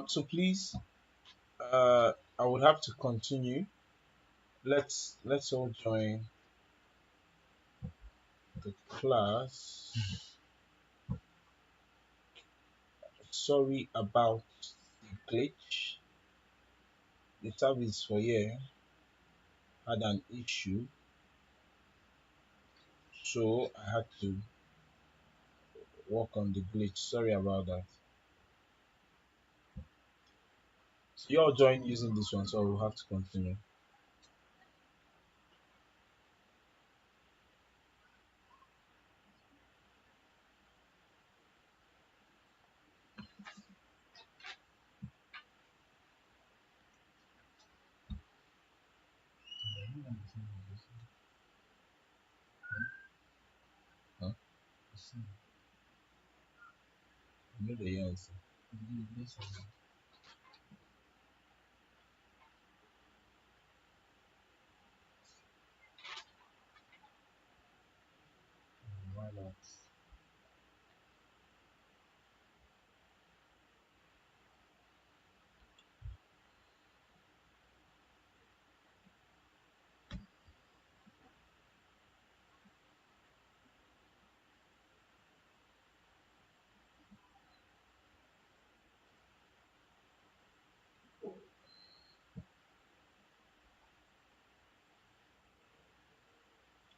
So please, I would have to continue. Let's all join the class. Sorry about the glitch. The service for here had an issue, so I had to work on the glitch. Sorry about that. So you all join using this one, so we'll have to continue. Huh? You know the answer. Why not?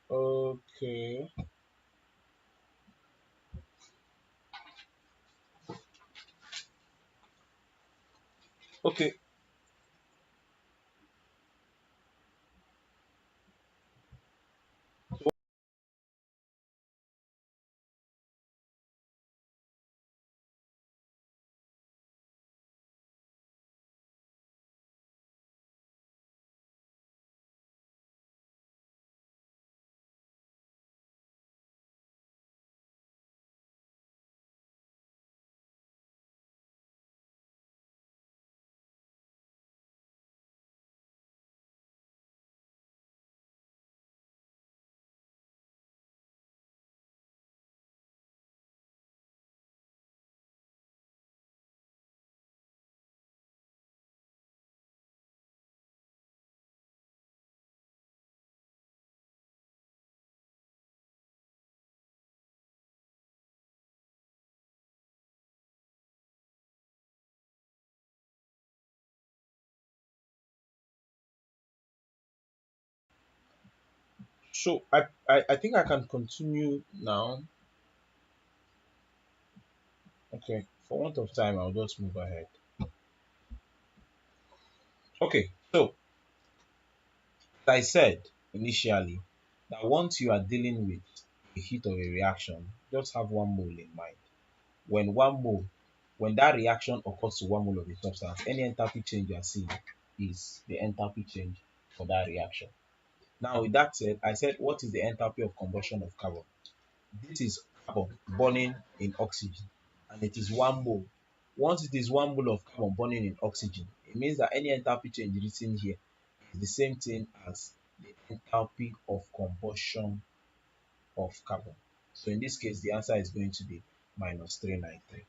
Okay. Okay. So I think I can continue now. Okay. For want of time, I'll just move ahead. Okay. So as I said initially that once you are dealing with the heat of a reaction, just have one mole in mind. When one mole, when that reaction occurs to one mole of a substance, any enthalpy change you are seeing is the enthalpy change for that reaction. Now, with that said, I said, what is the enthalpy of combustion of carbon? This is carbon burning in oxygen, and it is one mole. Once it is one mole of carbon burning in oxygen, it means that any enthalpy change written here is the same thing as the enthalpy of combustion of carbon. So in this case, the answer is going to be minus 393.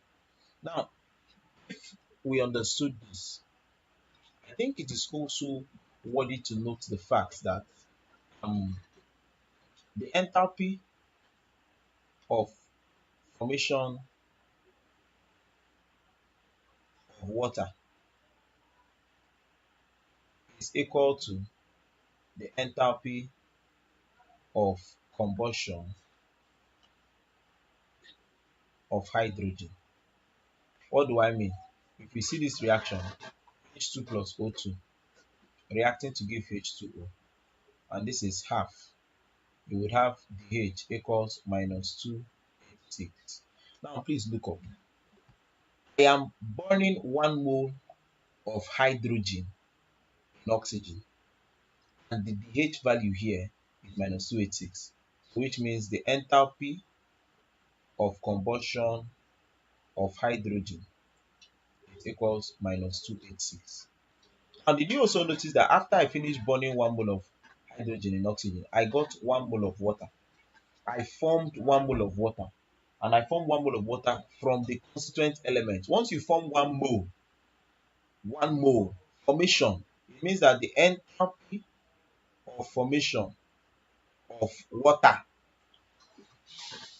Now, we understood this. I think it is also worthy to note the fact that um, the enthalpy of formation of water is equal to the enthalpy of combustion of hydrogen. What do I mean? If you see this reaction, H2 plus O2 reacting to give H2O, and this is half, you would have DH equals minus 286. Now please look up. I am burning 1 mole of hydrogen in oxygen, and the DH value here is minus 286, which means the enthalpy of combustion of hydrogen is equals minus 286. And did you also notice that after I finished burning 1 mole of hydrogen in oxygen, I got 1 mole of water. I formed 1 mole of water, and I formed 1 mole of water from the constituent element. Once you form 1 mole 1 mole formation. It means that the enthalpy of formation of water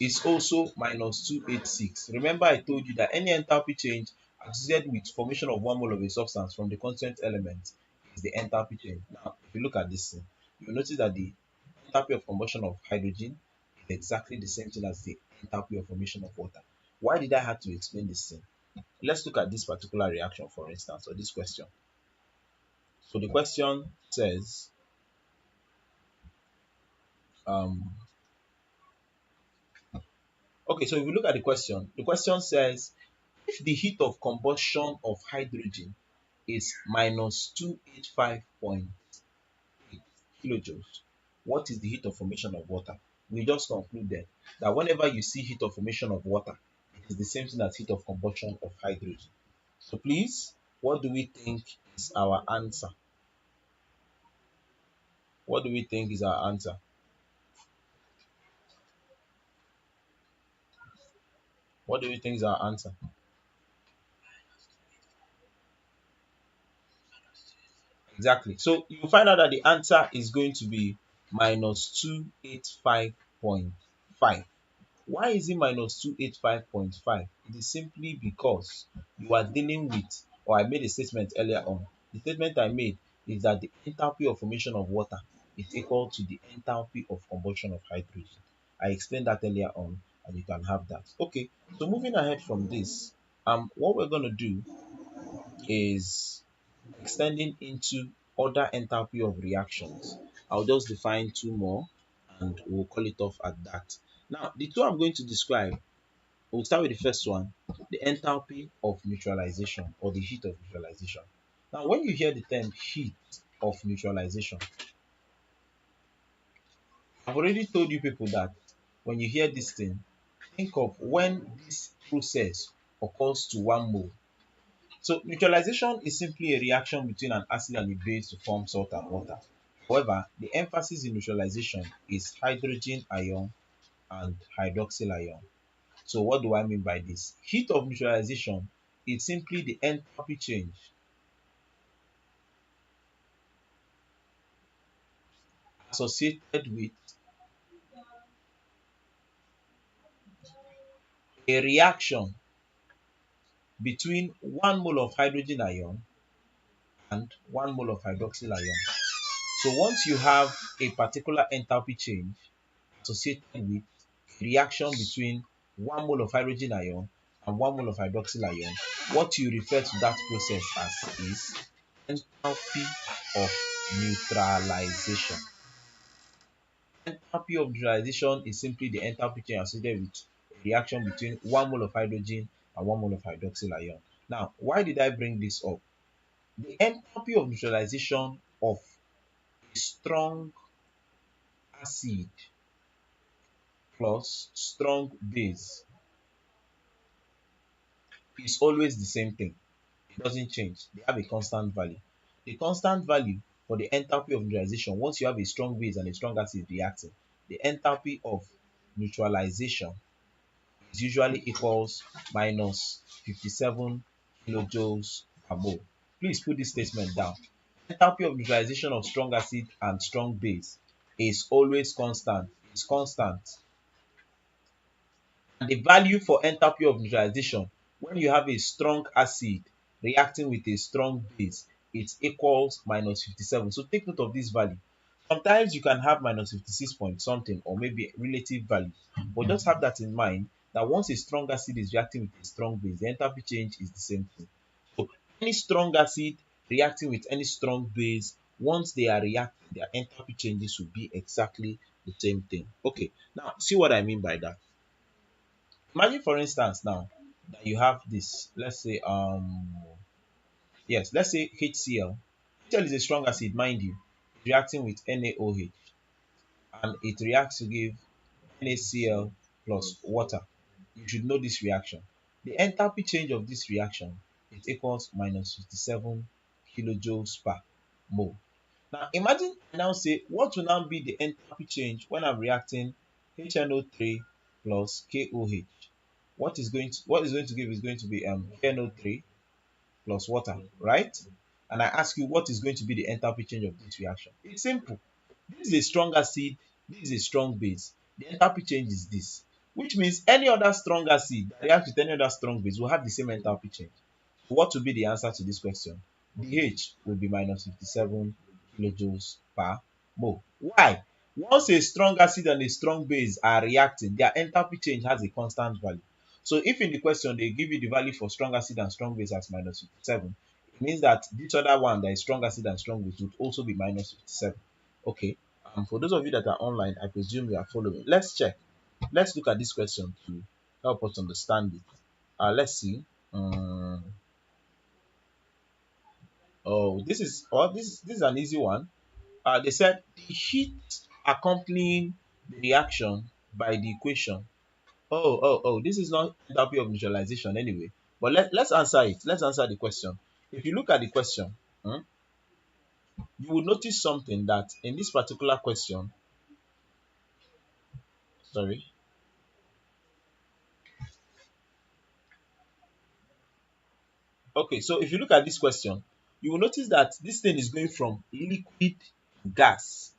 is also minus 286. Remember I told you that any enthalpy change associated with formation of 1 mole of a substance from the constituent element is the enthalpy change. Now, if you look at this thing, you will notice that the enthalpy of combustion of hydrogen is exactly the same thing as the enthalpy of formation of water. Why did I have to explain this thing? Let's look at this particular reaction, for instance, or this question. So the question says, um, okay, so if we look at the question says, if the heat of combustion of hydrogen is minus 285.8 kilojoules, what is the heat of formation of water? We just concluded that whenever you see heat of formation of water, it is the same thing as heat of combustion of hydrogen. So please, what do we think is our answer? What do we think is our answer? What do we think is our answer? Exactly. So you find out that the answer is going to be minus 285.5. Why is it minus 285.5? It is simply because you are dealing with, or I made a statement earlier on. The statement I made is that the enthalpy of formation of water is equal to the enthalpy of combustion of hydrogen. I explained that earlier on, and you can have that. Okay, so moving ahead from this, what we're going to do is extending into other enthalpy of reactions. I'll just define two more and we'll call it off at that. Now, the two I'm going to describe, we'll start with the first one, the enthalpy of neutralization or the heat of neutralization. Now, when you hear the term heat of neutralization, I've already told you people that when you hear this thing, think of when this process occurs to 1 mole. So neutralization is simply a reaction between an acid and a base to form salt and water. However, the emphasis in neutralization is hydrogen ion and hydroxyl ion. So what do I mean by this? Heat of neutralization is simply the enthalpy change associated with a reaction between 1 mole of hydrogen ion and 1 mole of hydroxyl ion. So once you have a particular enthalpy change associated with reaction between 1 mole of hydrogen ion and 1 mole of hydroxyl ion, what you refer to that process as is enthalpy of neutralization. Enthalpy of neutralization is simply the enthalpy change associated with a reaction between 1 mole of hydrogen and 1 mole of hydroxyl ion. Now, why did I bring this up? The enthalpy of neutralization of a strong acid plus strong base is always the same thing. It doesn't change. They have a constant value. The constant value for the enthalpy of neutralization, once you have a strong base and a strong acid reacting, the enthalpy of neutralization is usually equals minus 57 kilojoules per mole. Please put this statement down. Enthalpy of neutralization of strong acid and strong base is always constant. It's constant. And the value for enthalpy of neutralization when you have a strong acid reacting with a strong base, it equals minus 57. So take note of this value. Sometimes you can have minus 56 point something or maybe relative values, but just have that in mind that once a strong acid is reacting with a strong base, the enthalpy change is the same thing. So any strong acid reacting with any strong base, once they are reacting, their enthalpy changes will be exactly the same thing. Okay, now see what I mean by that. Imagine for instance now that you have this, let's say yes, let's say HCl. HCl is a strong acid, mind you, reacting with NaOH and it reacts to give NaCl plus water. You should know this reaction. The enthalpy change of this reaction is equals minus 57 kilojoules per mole. Now imagine I now say what will now be the enthalpy change when I'm reacting HNO3 plus KOH. What is going to give is going to be KNO3 plus water, right? And I ask you what is going to be the enthalpy change of this reaction. It's simple. This is a strong acid, this is a strong base. The enthalpy change is this, which means any other strong acid that reacts with any other strong base will have the same enthalpy change. So what will be the answer to this question? The H will be minus 57 kilojoules per mole. Why? Once a strong acid and a strong base are reacting, their enthalpy change has a constant value. So if in the question they give you the value for strong acid and strong base as minus 57, it means that this other one that is strong acid and strong base would also be minus 57. Okay. For those of you that are online, I presume you are following. Let's check. Let's look at this question to help us understand it. Let's see. Oh, this is an easy one. They said the heat accompanying the reaction by the equation. This is not enthalpy of neutralization anyway. But let's answer it. Let's answer the question. If you look at the question, you will notice something that in this particular question, sorry. Okay, so if you look at this question, you will notice that this thing is going from liquid to gas.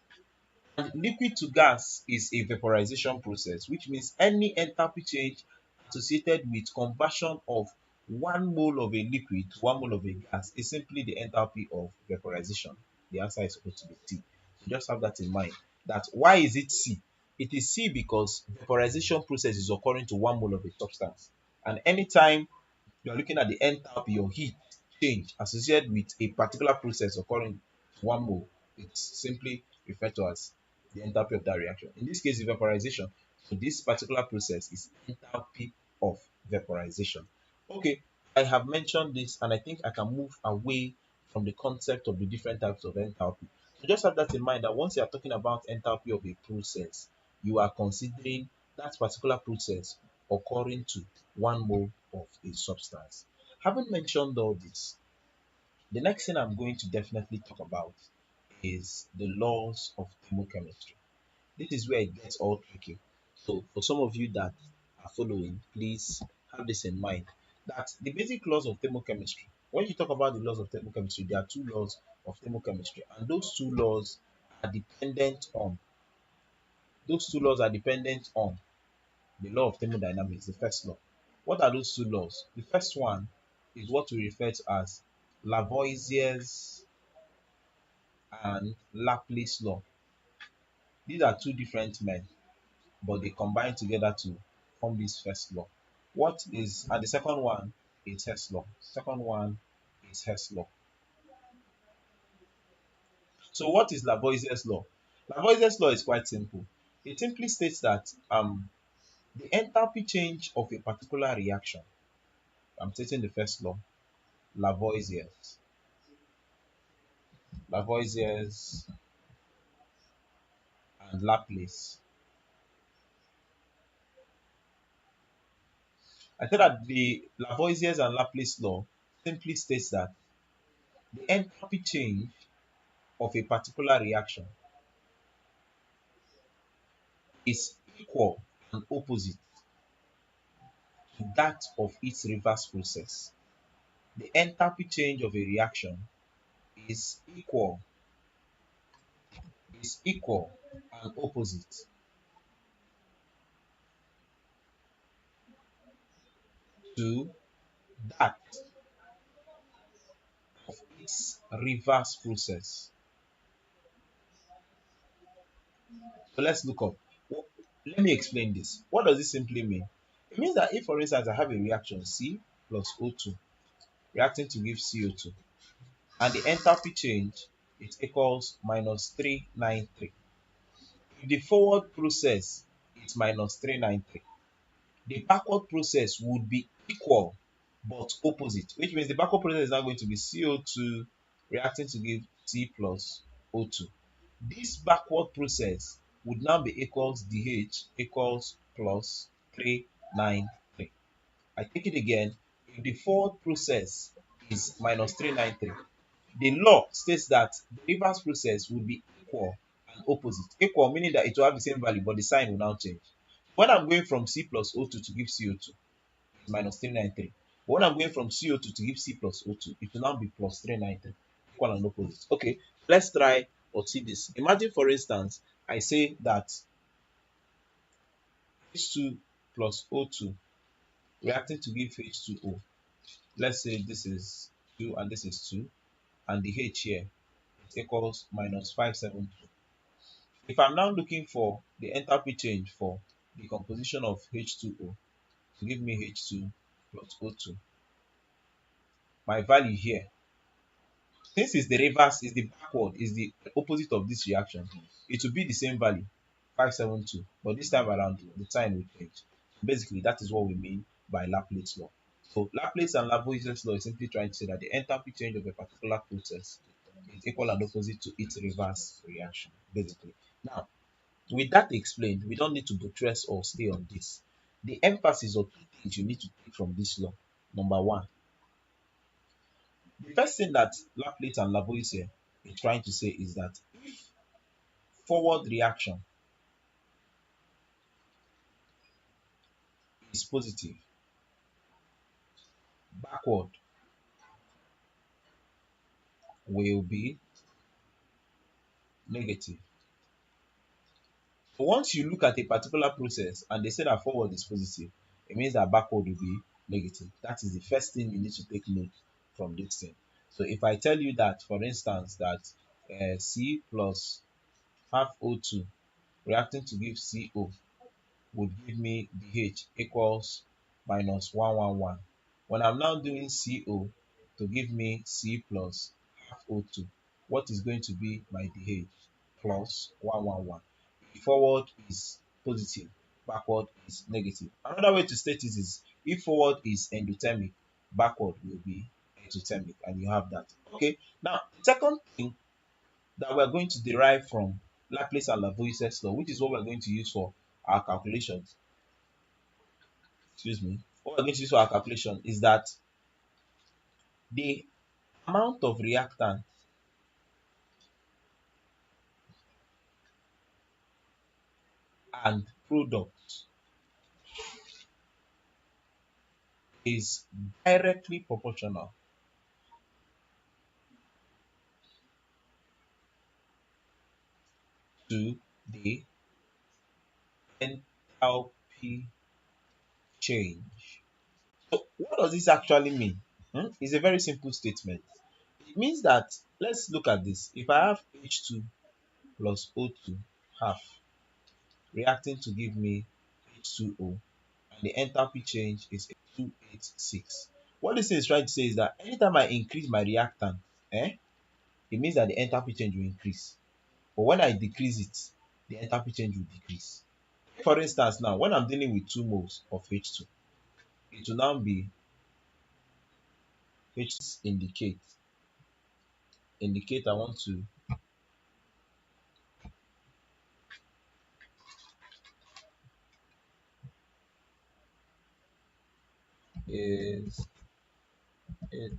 And liquid to gas is a vaporization process, which means any enthalpy change associated with conversion of 1 mole of a liquid to 1 mole of a gas is simply the enthalpy of vaporization. The answer is supposed to be T. So just have that in mind. That why is it C? It is C because vaporization process is occurring to 1 mole of a substance. And anytime you are looking at the enthalpy or heat change associated with a particular process occurring 1 mole. It's simply referred to as the enthalpy of that reaction. In this case, vaporization. So this particular process is enthalpy of vaporization. Okay, I have mentioned this and I think I can move away from the concept of the different types of enthalpy. So just have that in mind that once you are talking about enthalpy of a process, you are considering that particular process occurring to 1 mole of a substance. Having mentioned all this, the next thing I'm going to definitely talk about is the laws of thermochemistry. This is where it gets all tricky. So for some of you that are following, please have this in mind that the basic laws of thermochemistry, when you talk about the laws of thermochemistry, there are two laws of thermochemistry, and are dependent on those two laws are dependent on the law of thermodynamics, the first law. What are those two laws? The first one is what we refer to as Lavoisier's and Laplace law. These are two different men, but they combine together to form this first law. And the second one is Hess law. Second one is Hess law. So what is Lavoisier's law? Lavoisier's law is quite simple. It simply states that the enthalpy change of a particular reaction. I'm stating the first law, Lavoisier's. Lavoisier's and Laplace. I said that the Lavoisier's and Laplace law simply states that the enthalpy change of a particular reaction is equal and opposite to that of its reverse process. The enthalpy change of a reaction is equal and opposite to that of its reverse process. So let's look up. Let me explain this. What does this simply mean? It means that if, for instance, I have a reaction C plus O2 reacting to give CO2, and the enthalpy change it equals minus 393. If the forward process is minus 393, the backward process would be equal but opposite, which means the backward process is now going to be CO2 reacting to give C plus O2. This backward process would now be equals DH equals plus 393. I take it again. If the forward process is minus 393, the law states that the reverse process will be equal and opposite. Equal meaning that it will have the same value, but the sign will now change. When I'm going from C plus O2 to give CO2, it's minus 393. But when I'm going from CO2 to give C plus O2, it will now be plus 390, equal and opposite. Okay, let's try or see this. Imagine, for instance, I say that H2 plus O2 reacting to give H2O. Let's say this is 2 and this is 2, and the H here is equals minus 572. If I'm now looking for the enthalpy change for the composition of H2O to give me H2 plus O2, my value here, since it's the reverse, is the backward, is the opposite of this reaction, it will be the same value, 572, but this time around the sign will change. Basically, that is what we mean by Laplace law. So Laplace and Lavoisier's law is simply trying to say that the enthalpy change of a particular process is equal and opposite to its reverse reaction, basically. Now, with that explained, we don't need to buttress or stay on this. The emphasis of two things you need to take from this law. Number one, the first thing that Laplace and Lavoisier is trying to say is that forward reaction is positive, backward will be negative. So once you look at a particular process and they say that forward is positive, it means that backward will be negative. That is the first thing you need to take note from this thing. So if I tell you that, for instance, that C plus half O2 reacting to give CO would give me DH equals minus 111. When I'm now doing CO to give me C plus half O2, what is going to be my DH? Plus 111. If forward is positive, backward is negative. Another way to state this is if forward is endothermic, backward will be exothermic, and you have that. Okay, now the second thing that we're going to derive from Laplace and Lavoisier's law, which is what we're going to use for our calculations, excuse me, what we're going to use for our calculation is that the amount of reactant and product is directly proportional to the enthalpy change. So what does this actually mean? It's a very simple statement. It means that, let's look at this. If I have H2 plus O2 half reacting to give me H2O, and the enthalpy change is 286. What this is trying to say is that anytime I increase my reactant, it means that the enthalpy change will increase. But when I decrease it, the enthalpy change will decrease. For instance, now when I'm dealing with 2 moles of H2, it will now be H indicate I want to is it.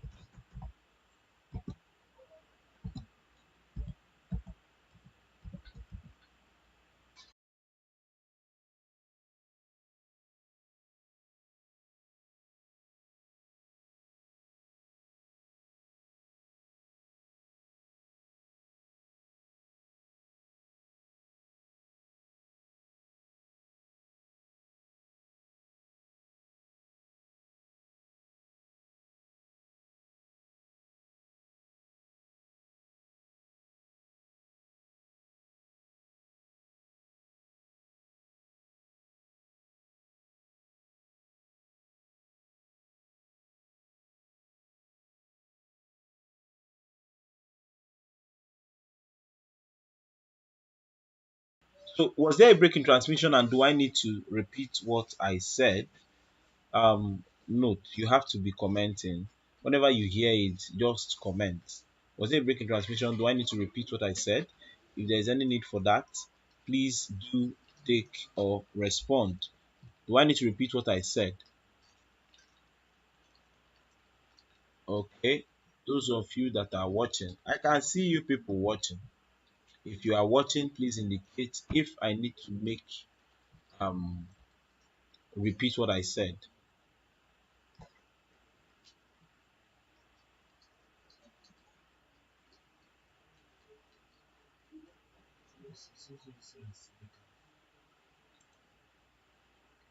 So was there a break in transmission, and do I need to repeat what I said? Note, you have to be commenting. Whenever you hear it, just comment. Was there a break in transmission? Do I need to repeat what I said? If there is any need for that, please do take or respond. Do I need to repeat what I said? Okay, those of you that are watching, I can see you people watching. If you are watching, please indicate if I need to make um repeat what I said.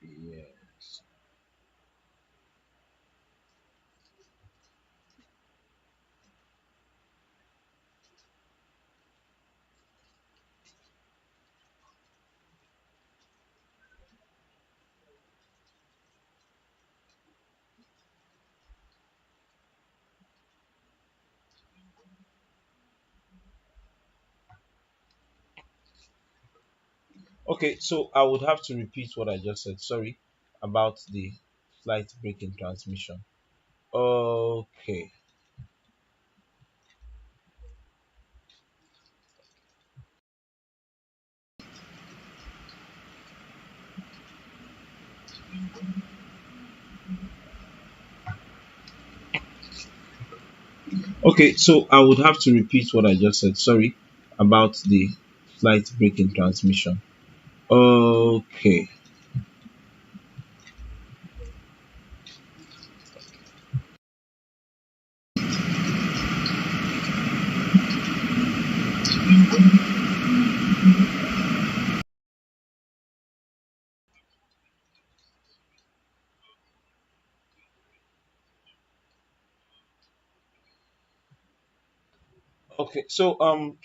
Yes. Okay, so I would have to repeat what I just said. Sorry about the slight break in transmission. Okay. Okay, so I would have to repeat what I just said. Sorry about the slight break in transmission. Okay. Okay, so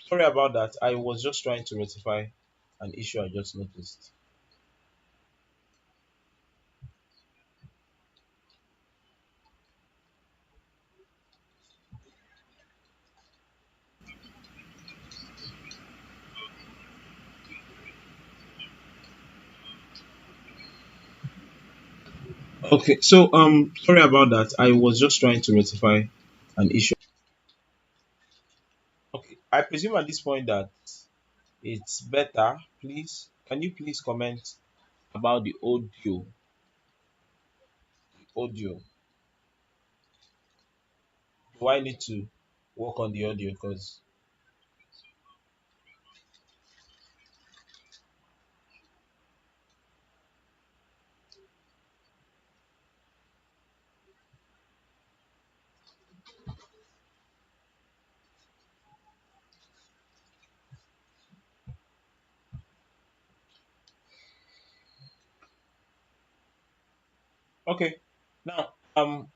sorry about that. I was just trying to rectify an issue I just noticed. Okay, so sorry about that. I was just trying to rectify an issue. Okay, I presume at this point that it's better. Please, can you please comment about the audio? Audio. Do I need to work on the audio? Because okay, now so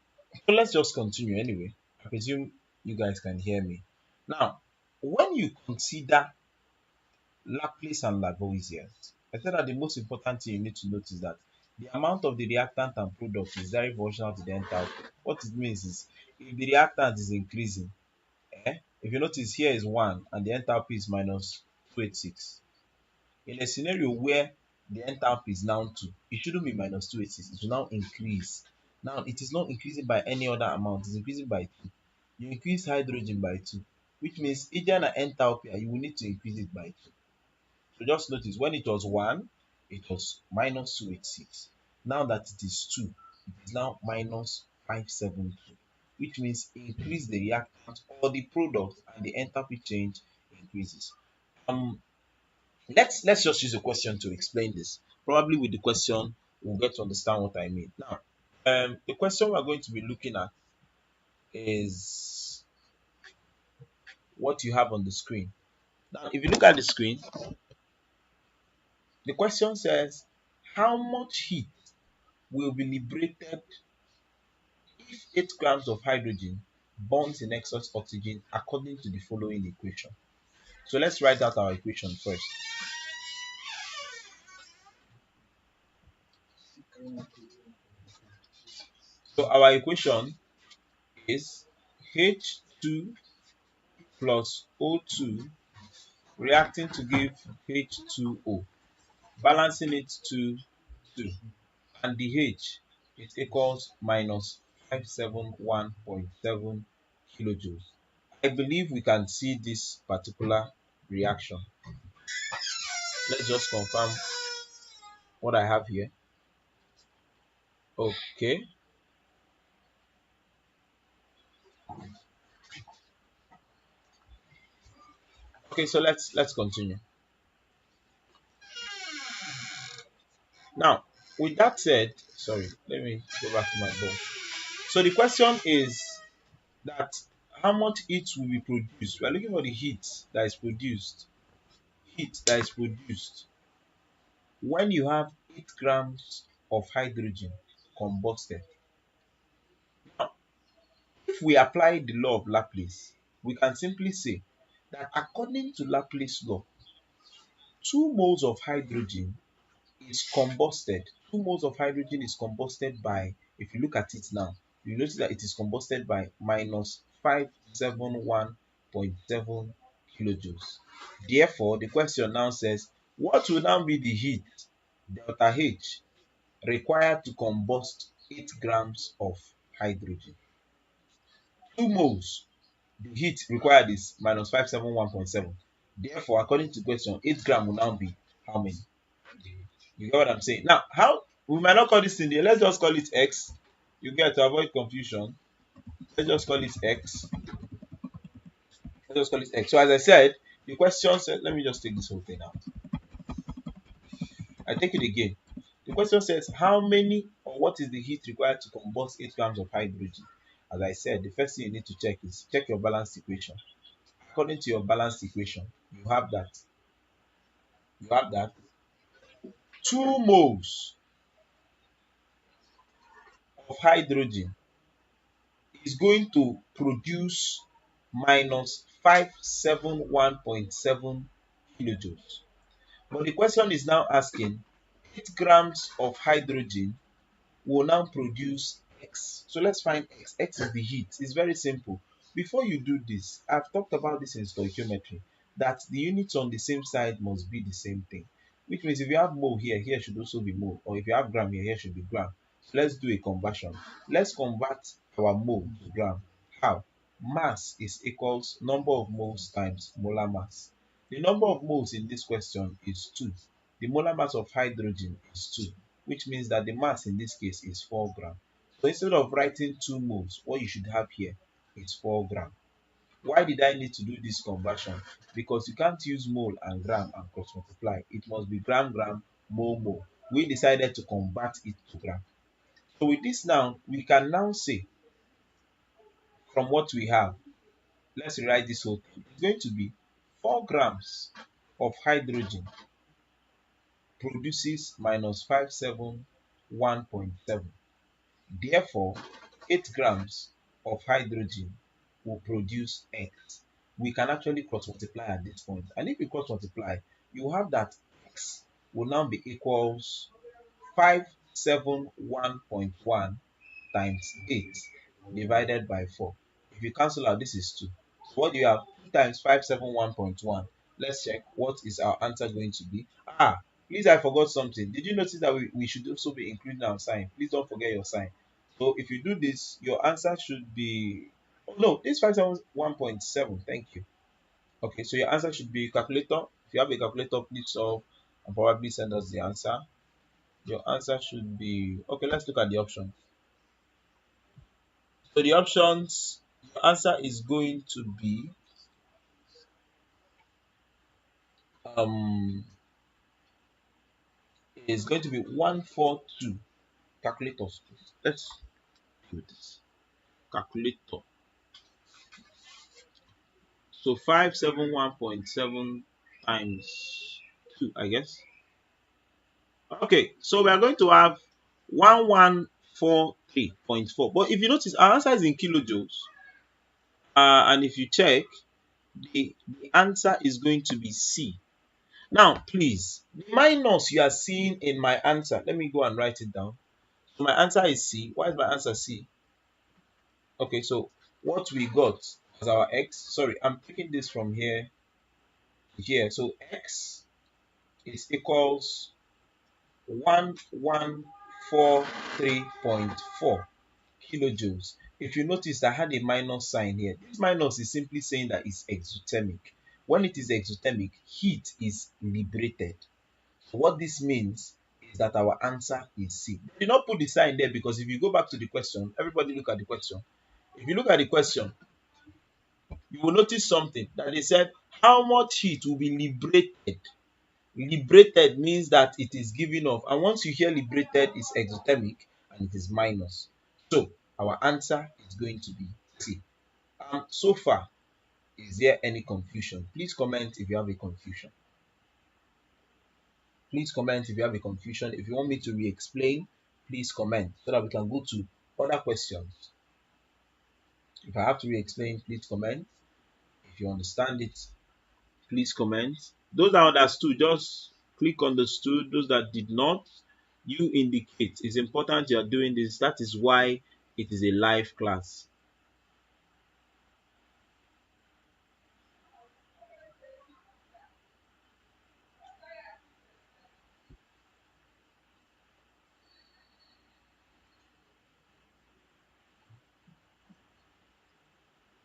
let's just continue anyway. I presume you guys can hear me. Now, when you consider Laplace and Lavoisier, I said that the most important thing you need to notice that the amount of the reactant and product is very proportional to the enthalpy. What it means is if the reactant is increasing, if you notice here is 1 and the enthalpy is minus 286. In a scenario where the enthalpy is now 2, it shouldn't be minus 286, it will now increase. Now it is not increasing by any other amount, it's increasing by 2. You increase hydrogen by 2, which means again an enthalpy you will need to increase it by 2. So just notice when it was 1, it was minus 286. Now that it is 2, it is now minus 572, which means increase the reactant or the product and the enthalpy change increases. Um, let's just use a question to explain this. Probably with the question, we'll get to understand what I mean. Now, the question we're going to be looking at is what you have on the screen. Now, if you look at the screen, the question says, how much heat will be liberated if 8 grams of hydrogen bonds in excess oxygen according to the following equation. So let's write out our equation first. So our equation is H2 plus O2 reacting to give H2O, balancing it to 2, and the H it equals minus 571.7 kilojoules. I believe we can see this particular reaction. Let's just confirm what I have here. Okay. Okay, so let's continue. Now, with that said, sorry, let me go back to my board. So the question is that how much heat will be produced? We are looking for the heat that is produced heat that is produced when you have 8 grams of hydrogen combusted. Now, if we apply the law of Laplace, we can simply say that according to Laplace law, 2 moles of hydrogen is combusted. 2 moles of hydrogen is combusted by, if you look at it now, you notice that it is combusted by minus 571.7 kilojoules. Therefore, the question now says, what will now be the heat, delta H, required to combust 8 grams of hydrogen? 2 moles, the heat required is minus 571.7. Therefore, according to the question, 8 grams will now be how many? You get what I'm saying? Now, how we might not call this thing there. Let's just call it X. You get, to avoid confusion. Let's just call it X. Let's just call it X. So as I said, the question said, let me just take this whole thing out. I take it again. The question says, how many or what is the heat required to combust 8 grams of hydrogen? As I said, the first thing you need to check is check your balanced equation. According to your balanced equation, you have that 2 moles of hydrogen is going to produce minus 571.7 kilojoules. But the question is now asking 8 grams of hydrogen will now produce X. So let's find X. X is the heat. It's very simple. Before you do this, I've talked about this in stoichiometry, that the units on the same side must be the same thing. Which means if you have mole here, here should also be mole. Or if you have gram here, here should be gram. So let's do a conversion. Let's convert our mole to gram. How? Mass is equals number of moles times molar mass. The number of moles in this question is 2. The molar mass of hydrogen is 2, which means that the mass in this case is 4 grams. So instead of writing 2 moles, what you should have here is 4 grams. Why did I need to do this conversion? Because you can't use mole and gram and cross multiply. It must be gram, gram, mole, mole. We decided to convert it to gram. So with this now, we can now say from what we have, let's rewrite this whole thing. It's going to be 4 grams of hydrogen produces minus 571.7. Therefore, 8 grams of hydrogen will produce X. We can actually cross multiply at this point. And if we cross multiply, you have that X will now be equals 571.1 times 8 divided by 4. If you cancel out, this is 2. So what do you have? 2 times 571.1. Let's check what is our answer going to be. Please, I forgot something. Did you notice that we should also be including our sign? Please don't forget your sign. So if you do this, your answer should be, oh no, this 571.7. Thank you. Okay, so your answer should be calculator. If you have a calculator, please solve and probably send us the answer. Your answer should be, okay, let's look at the options. So the options, your answer is going to be um is going to be 142. Calculators, please. Let's do this. Calculator. So 571.7 times 2, I guess. Okay, so we are going to have 1143.4. But if you notice, our answer is in kilojoules. And if you check, the answer is going to be C. Now, please, the minus you are seeing in my answer, let me go and write it down. So my answer is C. Why is my answer C? Okay, so what we got as our X, sorry, I'm taking this from here to here. So X is equals 1143.4 kilojoules. If you notice, I had a minus sign here. This minus is simply saying that it's exothermic. When it is exothermic, heat is liberated. So what this means is that our answer is C. They did not put the sign there because if you go back to the question, everybody look at the question. If you look at the question, you will notice something that they said, how much heat will be liberated? Liberated means that it is given off, and once you hear liberated, it's exothermic and it is minus. So our answer is going to be C. So far, is there any confusion? Please comment if you have a confusion. Please comment if you have a confusion. If you want me to re-explain, please comment so that we can go to other questions. If I have to re-explain, please comment. If you understand it, please comment. Those that understood, just click understood. Those that did not, you indicate. It's important you are doing this. That is why it is a live class.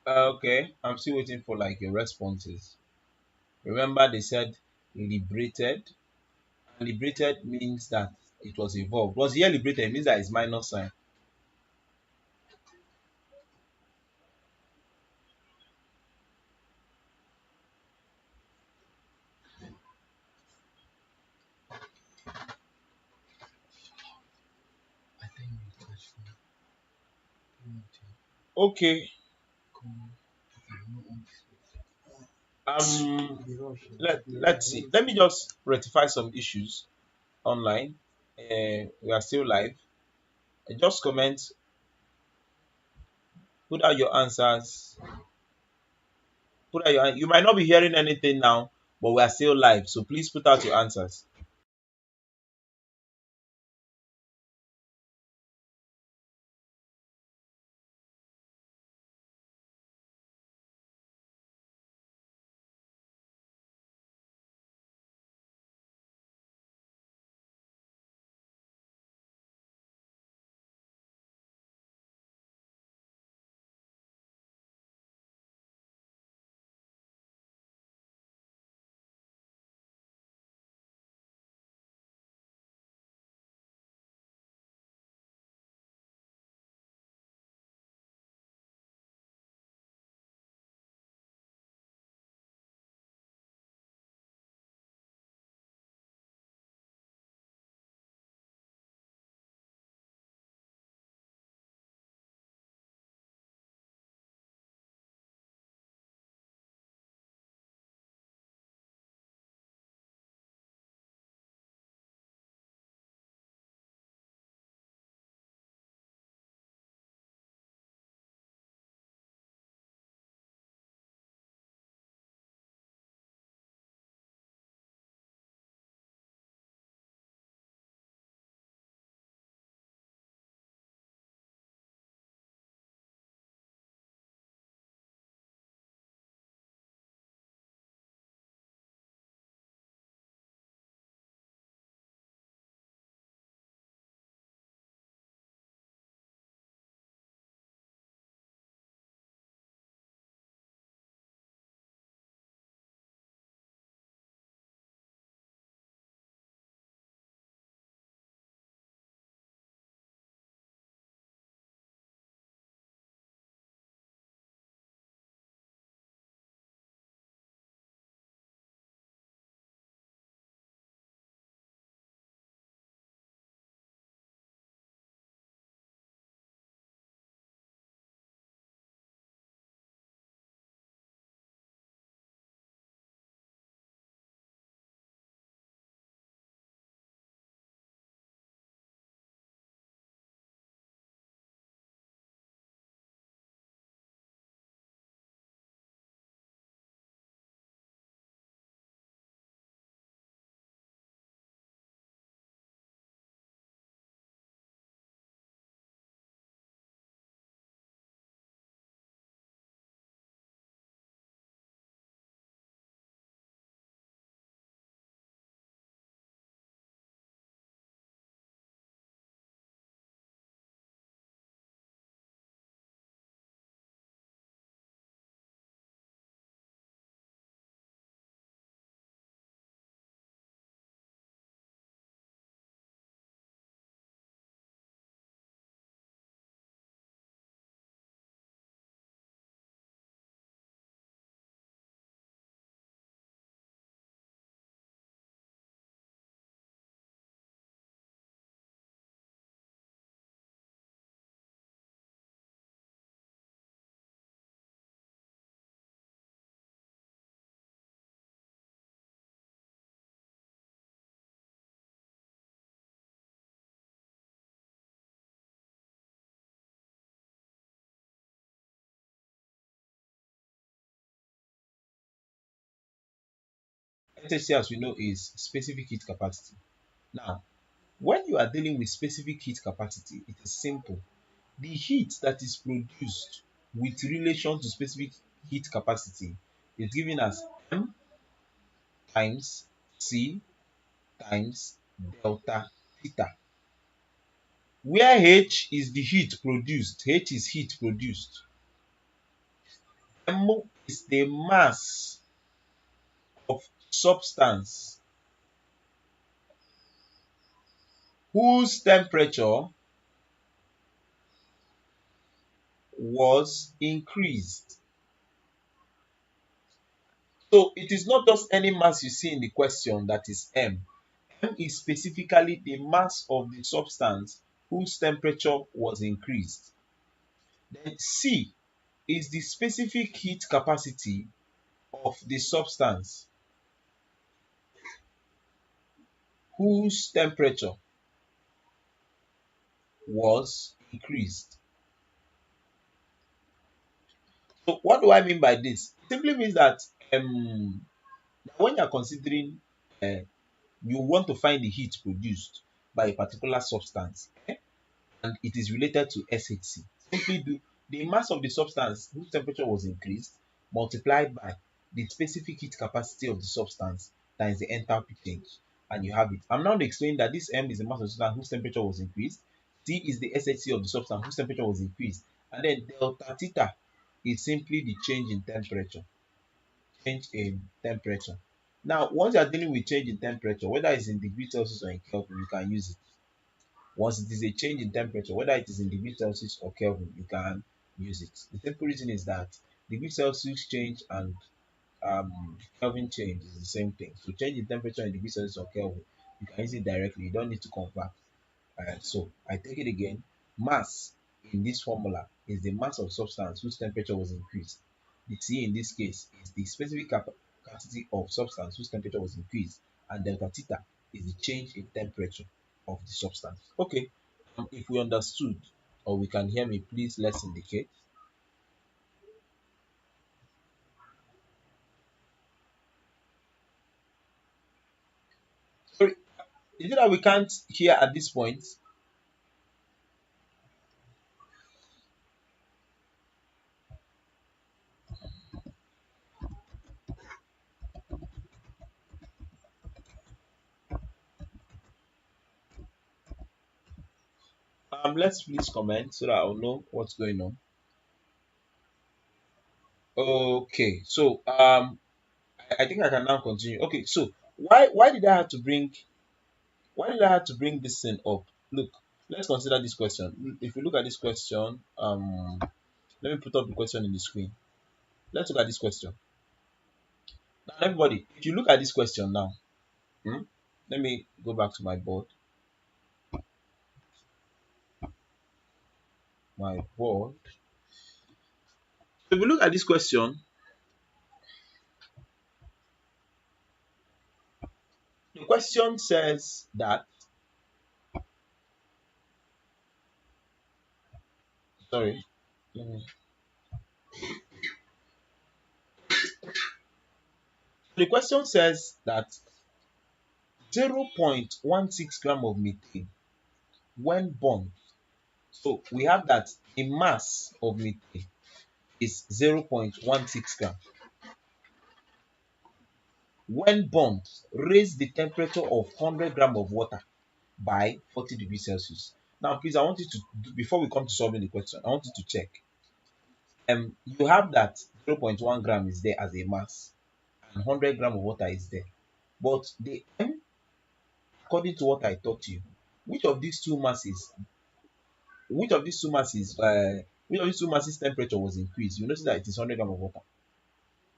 Okay, I'm still waiting for like your responses. Remember, they said liberated. Liberated means that it was evolved. Was here liberated means that it's minus sign. Okay. Let's see. Let me just rectify some issues online. We are still live. Just comment, put out your answers. Put out your. You might not be hearing anything now, but we are still live. So please put out your answers. SHC, as we know, is specific heat capacity. Now, when you are dealing with specific heat capacity, it is simple. The heat that is produced with relation to specific heat capacity is given as M times C times delta theta, where H is the heat produced. H is heat produced. M is the mass of substance whose temperature was increased. So it is not just any mass you see in the question that is M. M is specifically the mass of the substance whose temperature was increased. Then C is the specific heat capacity of the substance whose temperature was increased. So what do I mean by this? It simply means that when you are considering you want to find the heat produced by a particular substance, and it is related to SHC. Simply do the mass of the substance whose temperature was increased multiplied by the specific heat capacity of the substance times the enthalpy change, and you have it. I'm now explaining that this M is the mass of the substance whose temperature was increased, T is the SHC of the substance whose temperature was increased, and then delta theta is simply the change in temperature. Change in temperature. Now, once you are dealing with change in temperature, whether it's in degrees Celsius or in Kelvin, you can use it. Once it is a change in temperature, whether it is in degrees Celsius or Kelvin, you can use it. The simple reason is that degree Celsius change and Kelvin change is the same thing. So change in temperature in degrees Celsius or Kelvin, you can use it directly. You don't need to convert. So I take it again. Mass in this formula is the mass of substance whose temperature was increased. The T in this case is the specific capacity of substance whose temperature was increased, and delta theta is the change in temperature of the substance. Okay, if we understood or we can hear me, please let's indicate. Sorry, is it that we can't hear at this point? Let's please comment so that I'll know what's going on. Okay, so I think I can now continue. Okay, so why did I have to bring this thing up? Look, let's consider this question. If we look at this question, let me put up the question in the screen. Let's look at this question. Now, everybody, if you look at this question now, hmm, let me go back to my board. My board. If we look at this question, the question says that. Sorry. Mhm. The question says that 0.16 gram of methane when burned. So we have that the mass of methane is 0.16 gram. When burnt, raise the temperature of 100 gram of water by 40 degrees Celsius. Now, please, I want you to, before we come to solving the question, I want you to check. You have that 0.1 gram is there as a mass, and 100 gram of water is there. But the M, according to what I taught you, which of these two masses, which of these two masses, which of these two masses temperature was increased? You notice that it is 100 gram of water.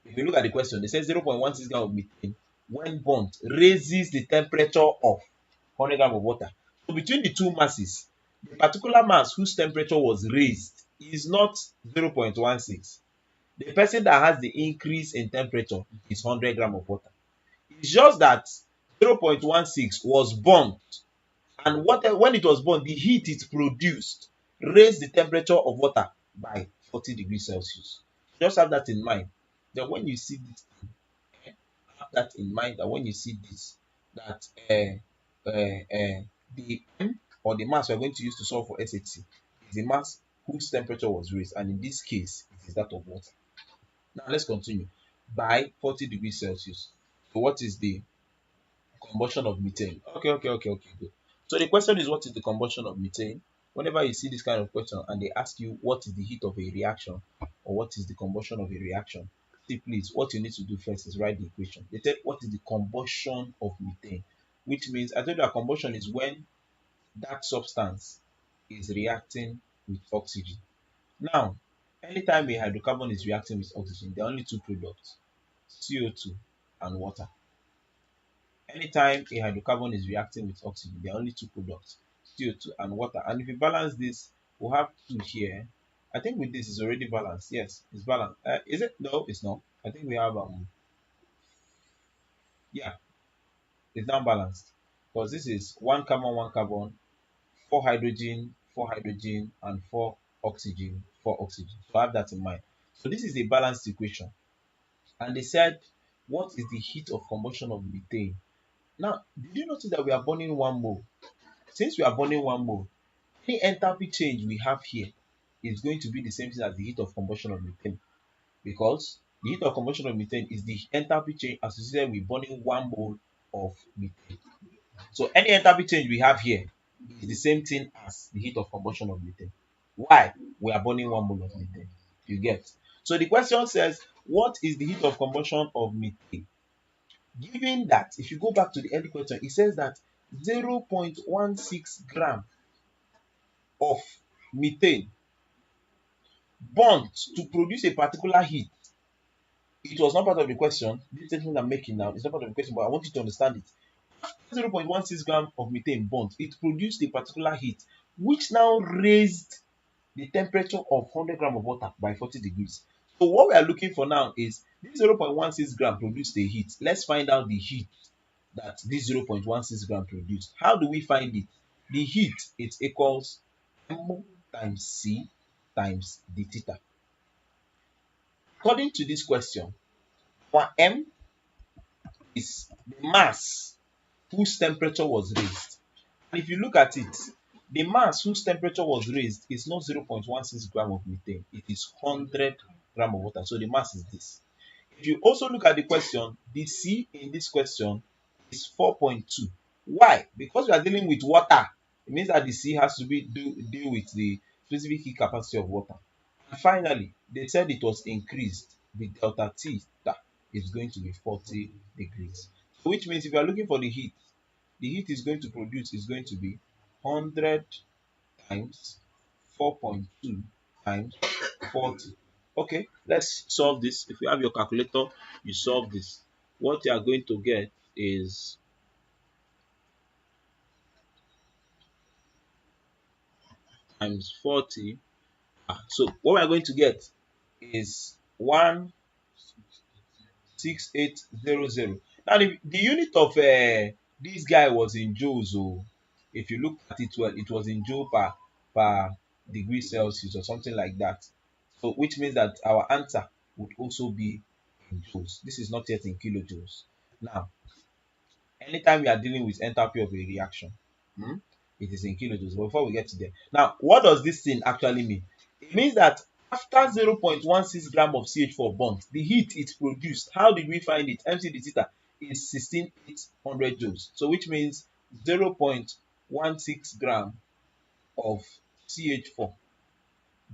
If you look at the question, they say 0.16 gram of methane when burnt raises the temperature of 100 gram of water. So between the two masses, the particular mass whose temperature was raised is not 0.16. The person that has the increase in temperature is 100 gram of water. It's just that 0.16 was burnt, and water, when it was burnt, the heat it produced raised the temperature of water by 40 degrees Celsius. Just have that in mind. Then when you see this, have that in mind that when you see this, that the M or the mass we're going to use to solve for SHC is the mass whose temperature was raised, and in this case, it is that of water. Now let's continue. By 40 degrees Celsius. So what is the combustion of methane? Okay, good. So the question is, what is the combustion of methane? Whenever you see this kind of question and they ask you what is the heat of a reaction or what is the combustion of a reaction, see please, what you need to do first is write the equation. They tell what is the combustion of methane, which means I told you that combustion is when that substance is reacting with oxygen. Now, anytime a hydrocarbon is reacting with oxygen, there are only two products, CO2 and water. Anytime a hydrocarbon is reacting with oxygen, there are only two products, CO2 and water. And if you balance this, we'll have two here. I think with this is already balanced. Yes, it's balanced. Is it? No, it's not. I think we have yeah, it's not balanced because this is one carbon, four hydrogen, and four oxygen, four oxygen. So have that in mind. So this is a balanced equation. And they said, what is the heat of combustion of methane? Now, did you notice that we are burning one mole? Since we are burning one mole, any enthalpy change we have here is going to be the same thing as the heat of combustion of methane, because the heat of combustion of methane is the enthalpy change associated with burning one mole of methane. So any enthalpy change we have here is the same thing as the heat of combustion of methane. Why? We are burning one mole of methane. You get? So the question says, what is the heat of combustion of methane? Given that, if you go back to the early question, it says that 0.16 gram of methane burnt to produce a particular heat. It was not part of the question. This statement I'm making now is not part of the question, but I want you to understand it. 0.16 gram of methane burnt, it produced a particular heat, which now raised the temperature of 100 gram of water by 40 degrees. So what we are looking for now is this 0.16 gram produced a heat. Let's find out the heat that this 0.16 gram produced. How do we find it? The heat, it equals M times C times d theta. According to this question, our M is the mass whose temperature was raised. And if you look at it, the mass whose temperature was raised is not 0.16 gram of methane, it is 100 gram of water. So the mass is this. If you also look at the question, the C in this question is 4.2. Why? Because we are dealing with water. It means that the C has to deal with the specific heat capacity of water. And finally, they said it was increased with delta T that is going to be 40 degrees. So which means if you are looking for the heat is going to produce is going to be 100 times 4.2 times 40. Okay, let's solve this. If you have your calculator, you solve this. What you are going to get is times 40. So what we are going to get is 16800. Now the unit of this guy was in joules. So if you look at it well, it was in joule per degree Celsius or something like that. So which means that our answer would also be in joules. This is not yet in kilojoules. Now, anytime we are dealing with enthalpy of a reaction, hmm, it is in kilojoules. But before we get to there, now what does this thing actually mean? It means that after 0.16 gram of CH4 burnt, the heat it produced, how did we find it? MC d theta is 16,800 joules. So which means 0.16 gram of CH4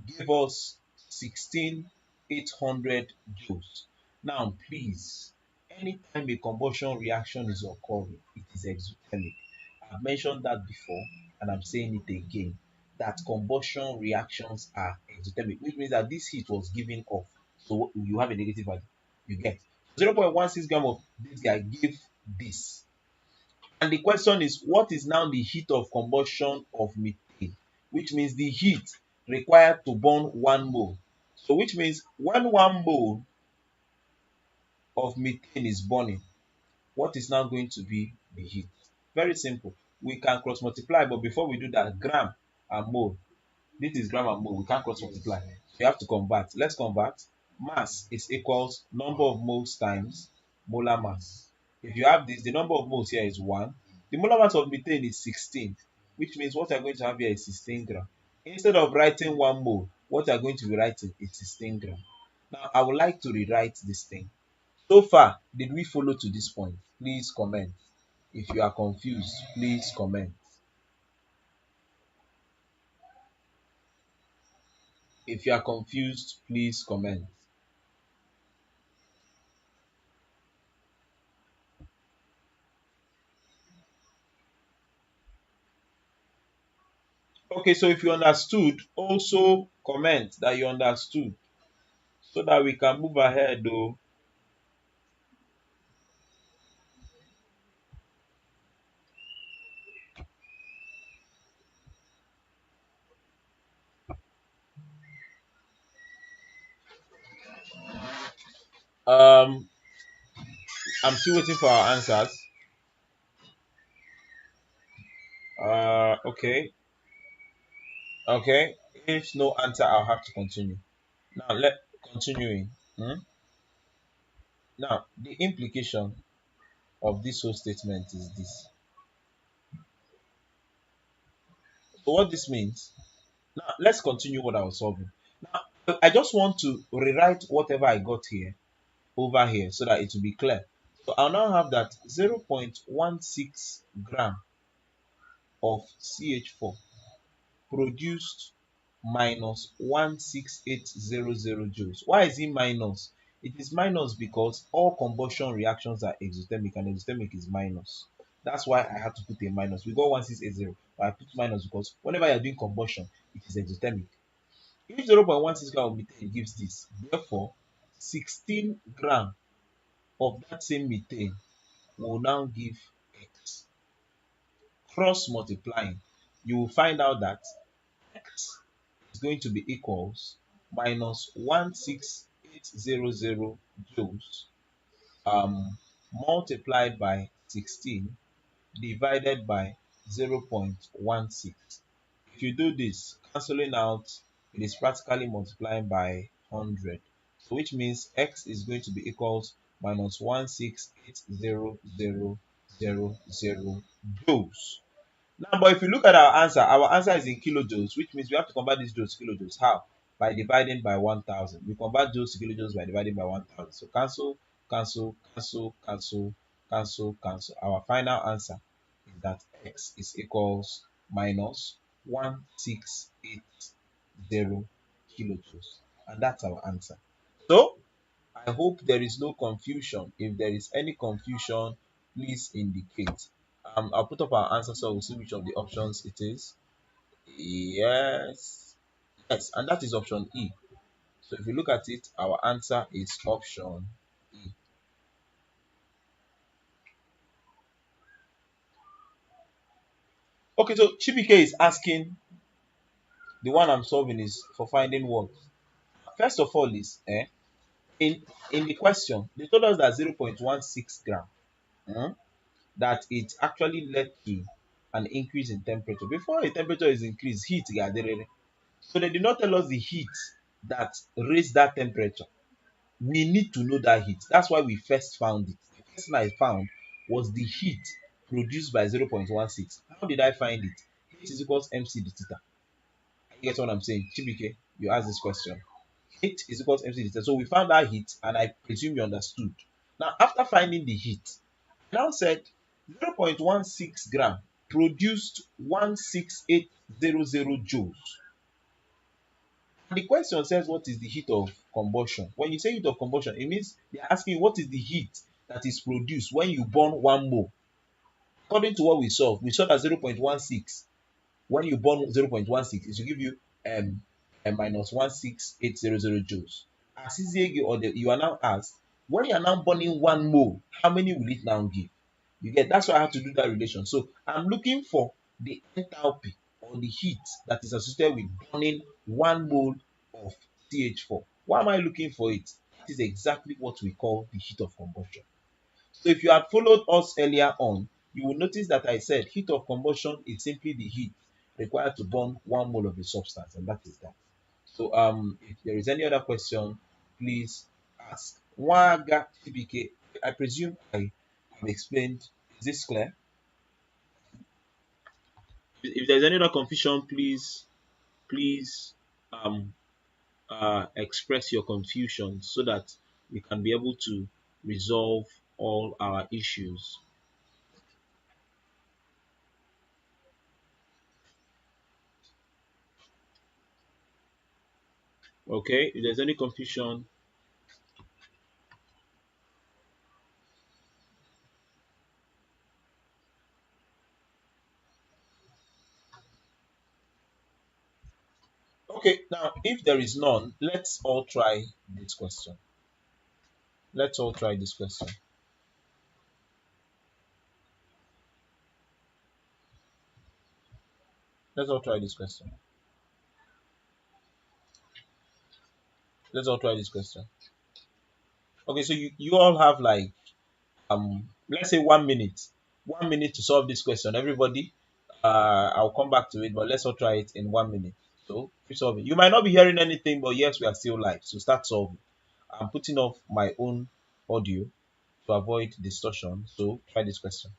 gave us 16,800 joules. Now, please, anytime a combustion reaction is occurring, it is exothermic. I've mentioned that before, and I'm saying it again, that combustion reactions are exothermic, which means that this heat was given off. So you have a negative value. You get 0.16 gram of this guy give this. And the question is, what is now the heat of combustion of methane? Which means the heat required to burn one mole. So which means when one mole of methane is burning, what is now going to be the heat? Very simple. We can cross multiply, but before we do that, gram and mole. This is gram and mole. We can't cross multiply. So you have to convert. Let's convert. Mass is equals number of moles times molar mass. If you have this, the number of moles here is 1. The molar mass of methane is 16, which means what you're going to have here is 16 gram. Instead of writing 1 mole, what you're going to be writing is 16 gram. Now, I would like to rewrite this thing. So far, did we follow to this point? Please comment. If you are confused, please comment. If you are confused, please comment. Okay, so if you understood, also comment that you understood so that we can move ahead though. Um, I'm still waiting for our answers. Okay, okay. If no answer, I'll have to continue. Now let continuing. Now the implication of this whole statement is this. So what this means? Now let's continue what I was solving. Now I just want to rewrite whatever I got here over here so that it will be clear. So I'll now have that 0.16 gram of CH4 produced minus 16800 joules. Why is it minus? It is minus because all combustion reactions are exothermic and exothermic is minus. That's why I had to put a minus. We got 1680, but I put minus because whenever you're doing combustion, it is exothermic. If 0.16 gram of methane gives this, therefore 16 gram of that same methane will now give X. Cross multiplying, you will find out that X is going to be equals minus 16800 joules multiplied by 16 divided by 0.16. If you do this, cancelling out, it is practically multiplying by 100. So which means X is going to be equals minus 1680000 joules. Now, but if you look at our answer is in kilojoules, which means we have to convert these joules to kilojoules. How? By dividing by 1000. We convert joules to kilojoules by dividing by 1000. So cancel, cancel, cancel, cancel, cancel, cancel. Our final answer is that X is equals minus 1680 kilojoules. And that's our answer. So, I hope there is no confusion. If there is any confusion, please indicate. I'll put up our answer so we'll see which of the options it is. Yes, yes, and that is option E. So if you look at it, our answer is option E. Okay, so Chibike is asking, the one I'm solving is for finding what? First of all is in the question, they told us that 0.16 gram. That it actually led to an increase in temperature. Before a temperature is increased, heat gathered. So they did not tell us the heat that raised that temperature. We need to know that heat. That's why we first found it. The first thing I found was the heat produced by 0.16. How did I find it? Heat is equals MC d theta. You get what I'm saying? Chibike, you asked this question. Heat is equals MC d theta. So we found that heat and I presume you understood. Now, after finding the heat, now said 0.16 gram produced 16800 joules. And the question says what is the heat of combustion? When you say heat of combustion, it means they're asking what is the heat that is produced when you burn 1 mole. According to what we saw that 0.16, when you burn 0.16, it will give you a minus 16800 joules. As Isiegi or you are now asked, when you are now burning 1 mole, how many will it now give? You get, that's why I have to do that relation. So I'm looking for the enthalpy or the heat that is associated with burning 1 mole of CH4. Why am I looking for it? That is exactly what we call the heat of combustion. So if you had followed us earlier on, you will notice that I said heat of combustion is simply the heat required to burn 1 mole of a substance, and that is that. So if there is any other question, please ask. Waga TBK. I presume I have explained. Is this clear? If there's any other confusion, please um express your confusion so that we can be able to resolve all our issues. Okay, if there's any confusion, okay, now if there is none, let's all try this question. Let's all try this question. Let's all try this question. Let's all try this question. Okay, so you all have like let's say 1 minute. 1 minute to solve this question. Everybody, I'll come back to it, but let's all try it in 1 minute. So you solve it. You might not be hearing anything, but yes, we are still live. So start solving. I'm putting off my own audio to avoid distortion. So try this question.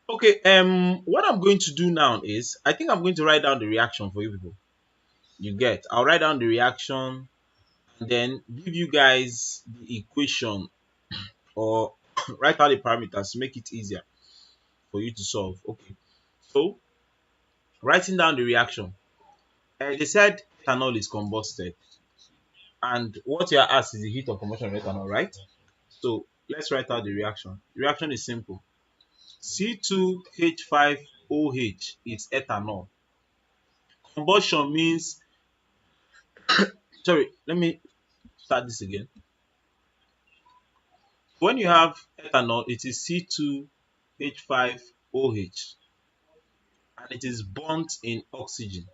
Okay, what I'm going to do now is I think I'm going to write down the reaction for you people. You get, I'll write down the reaction and then give you guys the equation or write out the parameters to make it easier for you to solve. Okay, so writing down the reaction. They said ethanol is combusted, and what you are asked is the heat of combustion of ethanol, right? So let's write out the reaction. The reaction is simple. C2H5OH is ethanol. Combustion means, sorry, let me start this again. When you have ethanol, it is C2H5OH and it is burnt in oxygen.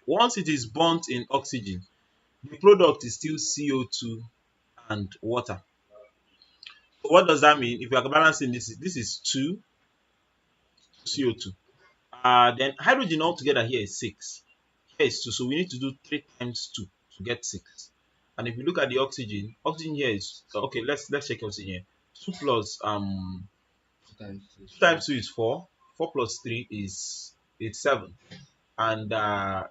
Once it is burnt in oxygen, the product is still CO2 and water. So what does that mean? If you are balancing this is 2 CO2 Then hydrogen altogether here is 6. Here is 2. So we need to do 3 times 2 to get 6. And if you look at the oxygen, oxygen here is okay. Let's check oxygen here. 2 plus 2 times 2 is 4. 4 plus 3 is 7. And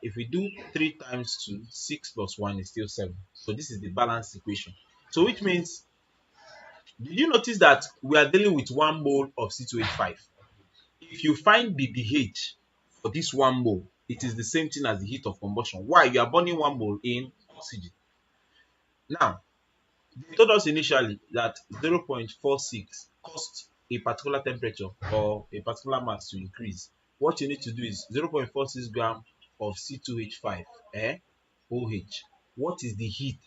if we do 3 times 2, 6 plus 1 is still 7. So this is the balanced equation. So which means, did you notice that we are dealing with 1 mole of C2H5? If you find the pH for this 1 mole, it is the same thing as the heat of combustion. Why? You are burning 1 mole in oxygen. Now, they told us initially that 0.46 caused a particular temperature or a particular mass to increase. What you need to do is 0.46 gram of C2H5 OH. What is the heat?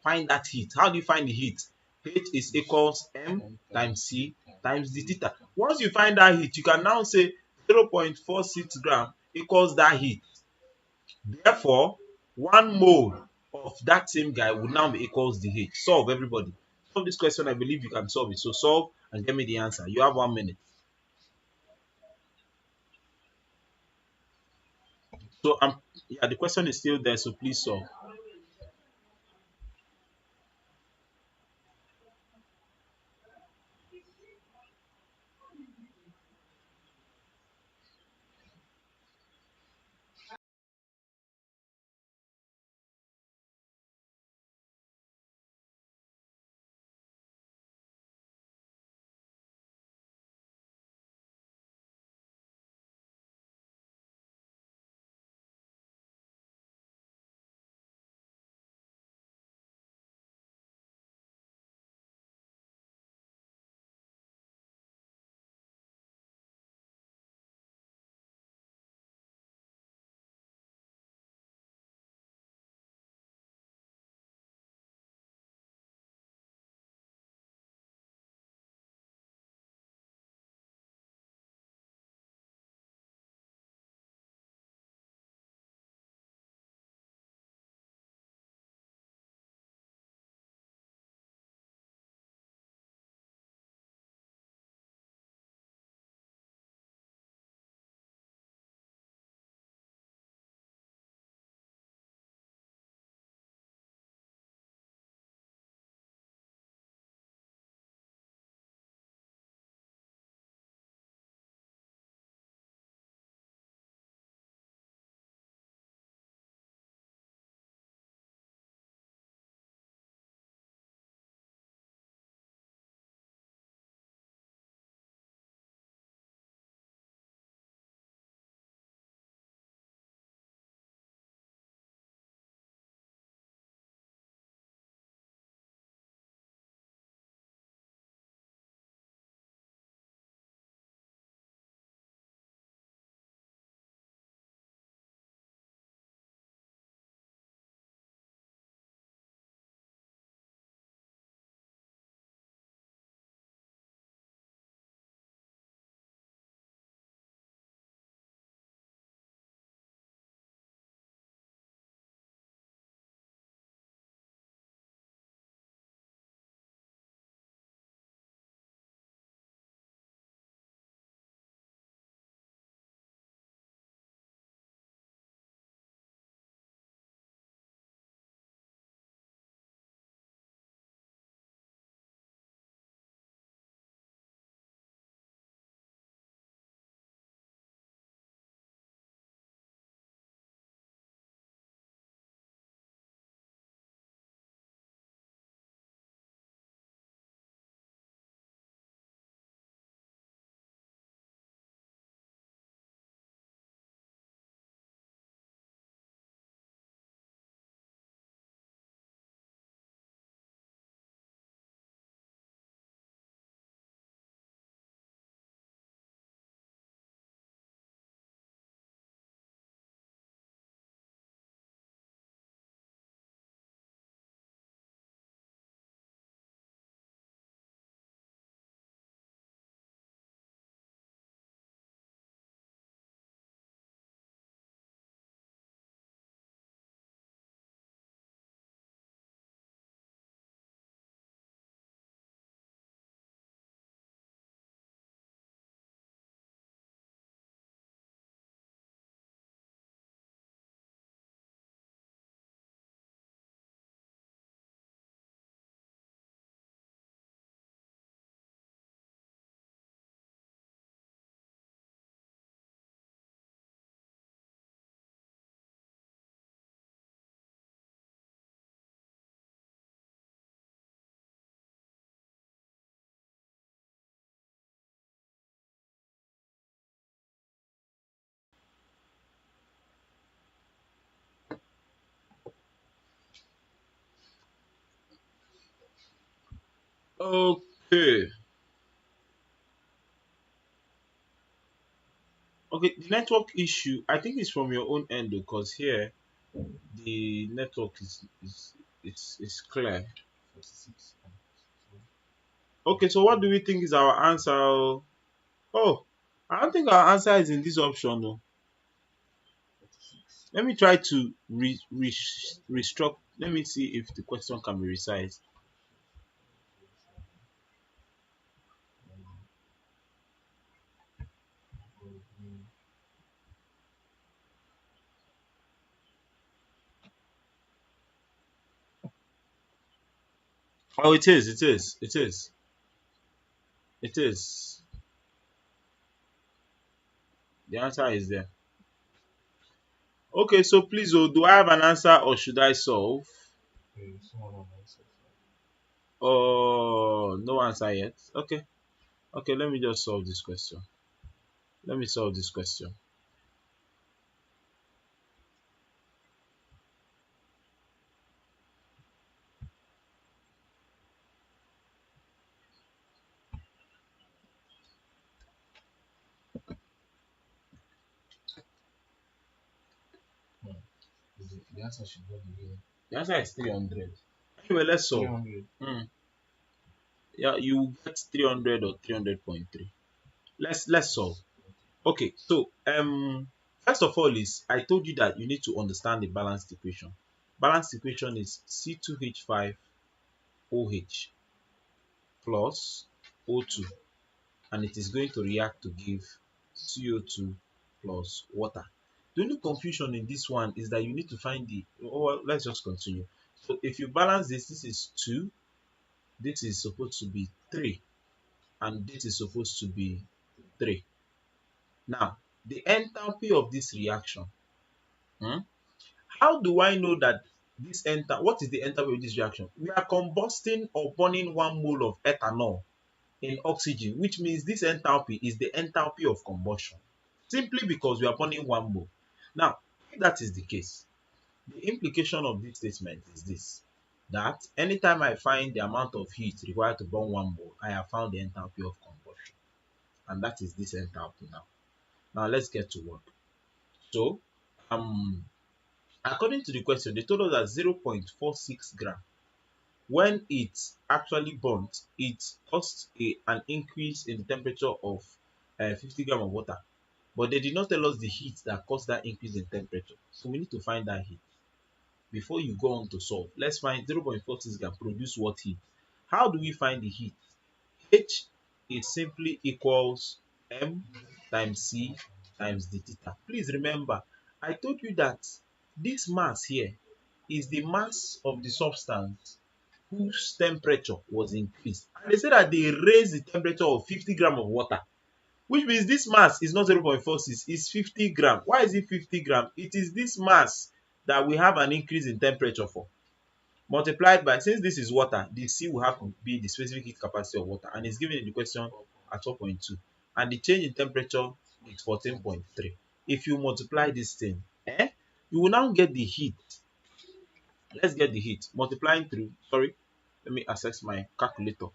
Find that heat. How do you find the heat? H is equals M times C times the theta. Once you find that heat, you can now say 0.46 gram equals that heat. Therefore, 1 mole of that same guy would now be equals the H. Solve, everybody. Solve this question. I believe you can solve it. So solve and get me the answer. You have 1 minute. So yeah, the question is still there. So please solve. Okay. Okay, the network issue, I think it's from your own end because here the network is clear. Okay, so what do we think is our answer? Oh, I don't think our answer is in this option though. Let me try to restruct. Let me see if the question can be resized. Oh, it is. It is. It is. It is. The answer is there. Okay, so please, oh, do I have an answer or should I solve? Oh, no answer yet. Okay. Okay, let me just solve this question. Let me solve this question. The answer is 300. Anyway, let's solve. 300. Yeah, you get 300 or 300.3. Let's solve. Okay, so first of all is I told you that you need to understand the balanced equation. Balanced equation is C2H5OH plus O2, and it is going to react to give CO2 plus water. The only confusion in this one is that you need to find the, oh, well, let's just continue. So if you balance this is 2, this is supposed to be 3, and this is supposed to be 3. Now, the enthalpy of this reaction, hmm, how do I know that this what is the enthalpy of this reaction? We are combusting or burning 1 mole of ethanol in oxygen, which means this enthalpy is the enthalpy of combustion, simply because we are burning 1 mole. Now, if that is the case, the implication of this statement is this: that anytime I find the amount of heat required to burn 1 mole, I have found the enthalpy of combustion, and that is this enthalpy now. Now let's get to work. So, according to the question, they told us that 0.46 gram, when it actually burnt, it caused an increase in the temperature of 50 gram of water. But they did not tell us the heat that caused that increase in temperature. So we need to find that heat before you go on to solve. Let's find 0.46 gram produce what heat. How do we find the heat? H is simply equals M times C times d theta. Please remember, I told you that this mass here is the mass of the substance whose temperature was increased. And they say that they raised the temperature of 50 gram of water, which means this mass is not 0.46, it's 50 gram. Why is it 50 gram? It is this mass that we have an increase in temperature for, multiplied by, since this is water, the C will have to be the specific heat capacity of water, and it's given in the question at 4.2, and the change in temperature is 14.3. If you multiply this thing, you will now get the heat. Let's get the heat multiplying through, sorry, let me access my calculator.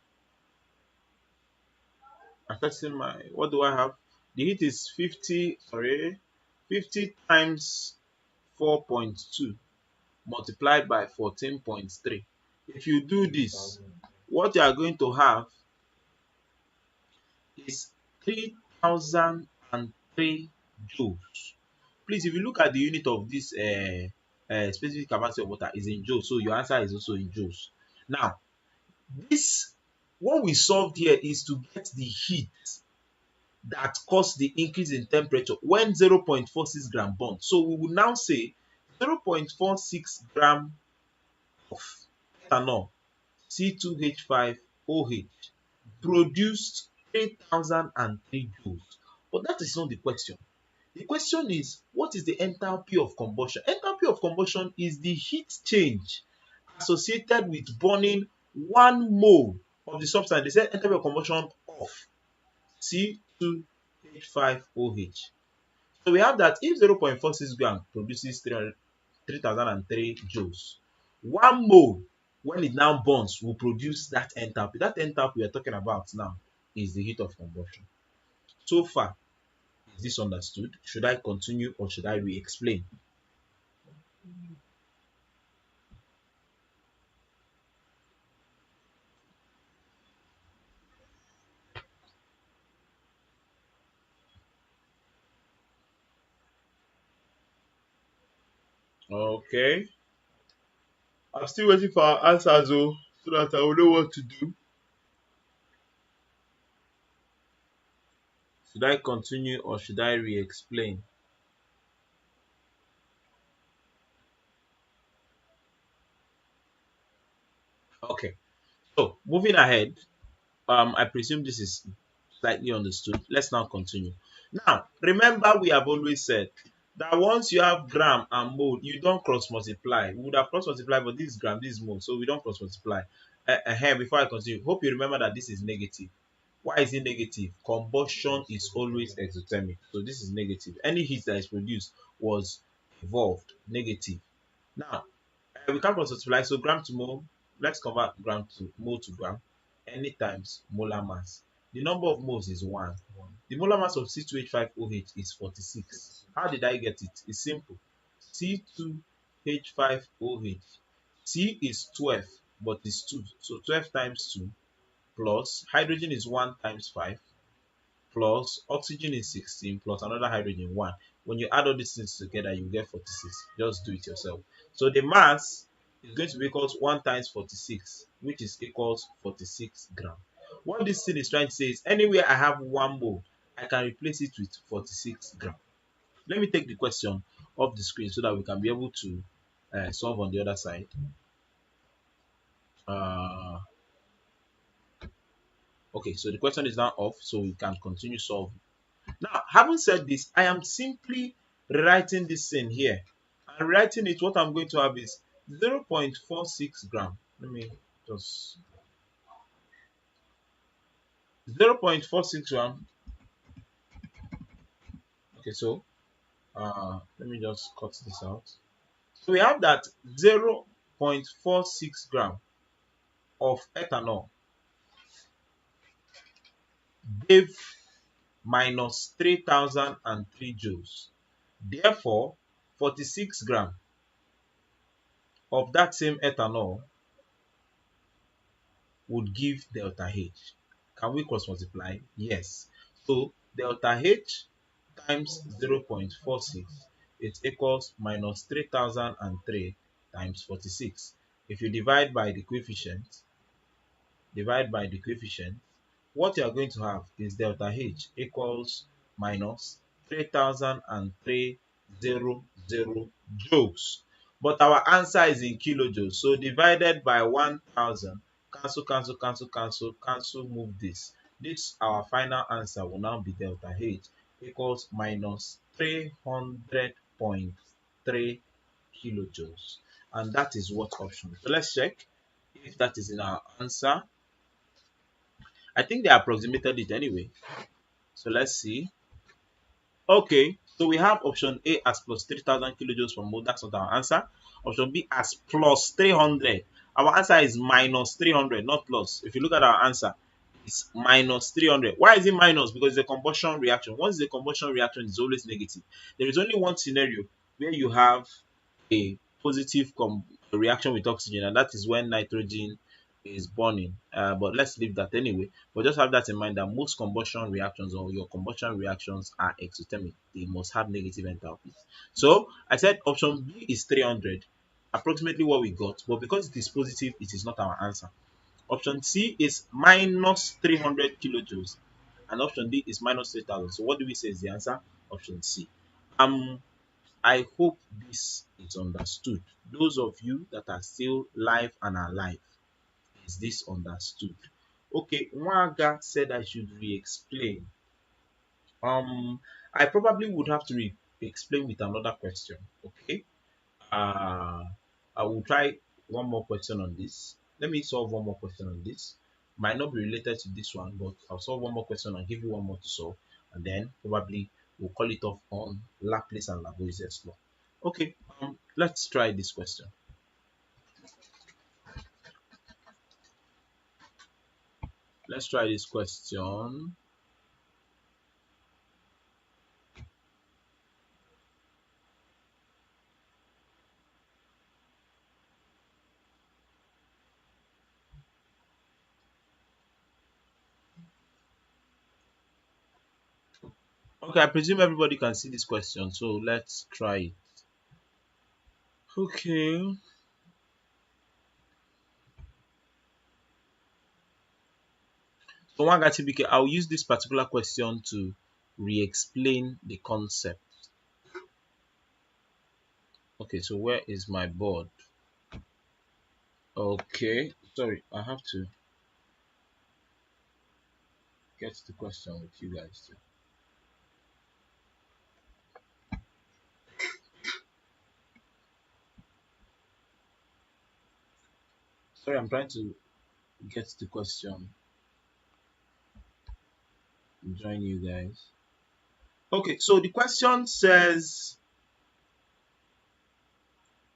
Accessing my, what do I have? The heat is 50, sorry, 50 times 4.2 multiplied by 14.3. If you do this, what you are going to have is 3003 joules. Please, if you look at the unit of this specific capacity of water is in joules, so your answer is also in joules. Now, this, what we solved here is to get the heat that caused the increase in temperature when 0.46 gram burnt. So we will now say 0.46 gram of ethanol C2H5OH produced 3003 joules. But that is not the question. The question is, what is the enthalpy of combustion? Enthalpy of combustion is the heat change associated with burning 1 mole of the substance. They said enthalpy of combustion of C2H5OH. So we have that if 0.46 gram produces 3003 joules, 1 mole when it now burns, will produce that enthalpy. That enthalpy we are talking about now is the heat of combustion. So far, is this understood? Should I continue or should I re-explain? Okay. I'm still waiting for our answers though, so that I will know what to do. Should I continue or should I re-explain? Okay. So moving ahead, I presume this is slightly understood. Let's now continue. Now, remember we have always said that once you have gram and mole, you don't cross multiply. We would have cross multiplied, but this is gram, this is mole, so we don't cross multiply. Before I continue, hope you remember that this is negative. Why is it negative? Combustion is always exothermic, so this is negative. Any heat that is produced was evolved negative. Now, we can't multiply, so gram to mole. Let's convert gram to mole to gram. Any times molar mass. The number of moles is 1. The molar mass of C2H5OH is 46. How did I get it? It's simple. C2H5OH. C is 12, but it's 2. So 12 times 2 plus hydrogen is 1 times 5 plus oxygen is 16 plus another hydrogen 1. When you add all these things together, you get 46. Just do it yourself. So the mass is going to be equals 1 times 46, which is equals 46 gram. What this thing is trying to say is anywhere I have 1 mole, I can replace it with 46 gram. Let me take the question off the screen so that we can be able to solve on the other side. Uh, okay, so the question is now off, so we can continue solving. Now, having said this, I am simply rewriting this thing here. And writing it, what I'm going to have is 0.46 gram. Let me just 0.46 gram. Okay, so let me just cut this out. So we have that 0.46 gram of ethanol gave minus 3003 joules. Therefore, 46 gram of that same ethanol would give delta H. Can we cross multiply? Yes. So delta H times 0.46, it equals minus 3003 times 46. If you divide by the coefficient, what you are going to have is delta H equals minus 3003 joules. But our answer is in kilojoules, so divided by 1000, cancel, cancel, cancel, cancel, cancel, move this. This our final answer will now be delta H equals minus 300.3 kilojoules. And that is what option. So let's check if that is in our answer. I think they approximated it anyway. So let's see. Okay, so we have option A as plus 3000 kilojoules per mole. That's not our answer. Option B as plus 300. Our answer is minus 300, not plus. If you look at our answer, it's minus 300. Why is it minus? Because it's a combustion reaction. Once the combustion reaction is always negative. There is only one scenario where you have a positive reaction with oxygen, and that is when nitrogen is burning. But let's leave that anyway. But just have that in mind that most combustion reactions or your combustion reactions are exothermic. They must have negative enthalpies. So I said option B is 300, approximately what we got. But because it is positive, it is not our answer. Option C is minus 300 kilojoules, and option D is minus 3000. So what do we say is the answer? Option C. I hope this is understood. Those of you that are still live and alive, is this understood? Okay, Nwaga said I should re-explain. I probably would have to re-explain with another question. Okay. Uh, I will try one more question on this. Let me solve one more question on this. Might not be related to this one, but I'll solve one more question and give you one more to solve, and then probably we'll call it off on Laplace and Lavoisier's law. Okay, let's try this question. Let's try this question. Okay, I presume everybody can see this question, so let's try it. Okay. So one guy TBK, I'll use this particular question to re-explain the concept. Okay, so where is my board? Okay, sorry, I have to get the question with you guys too. Sorry, I'm trying to get the question, join you guys. Okay, so the question says,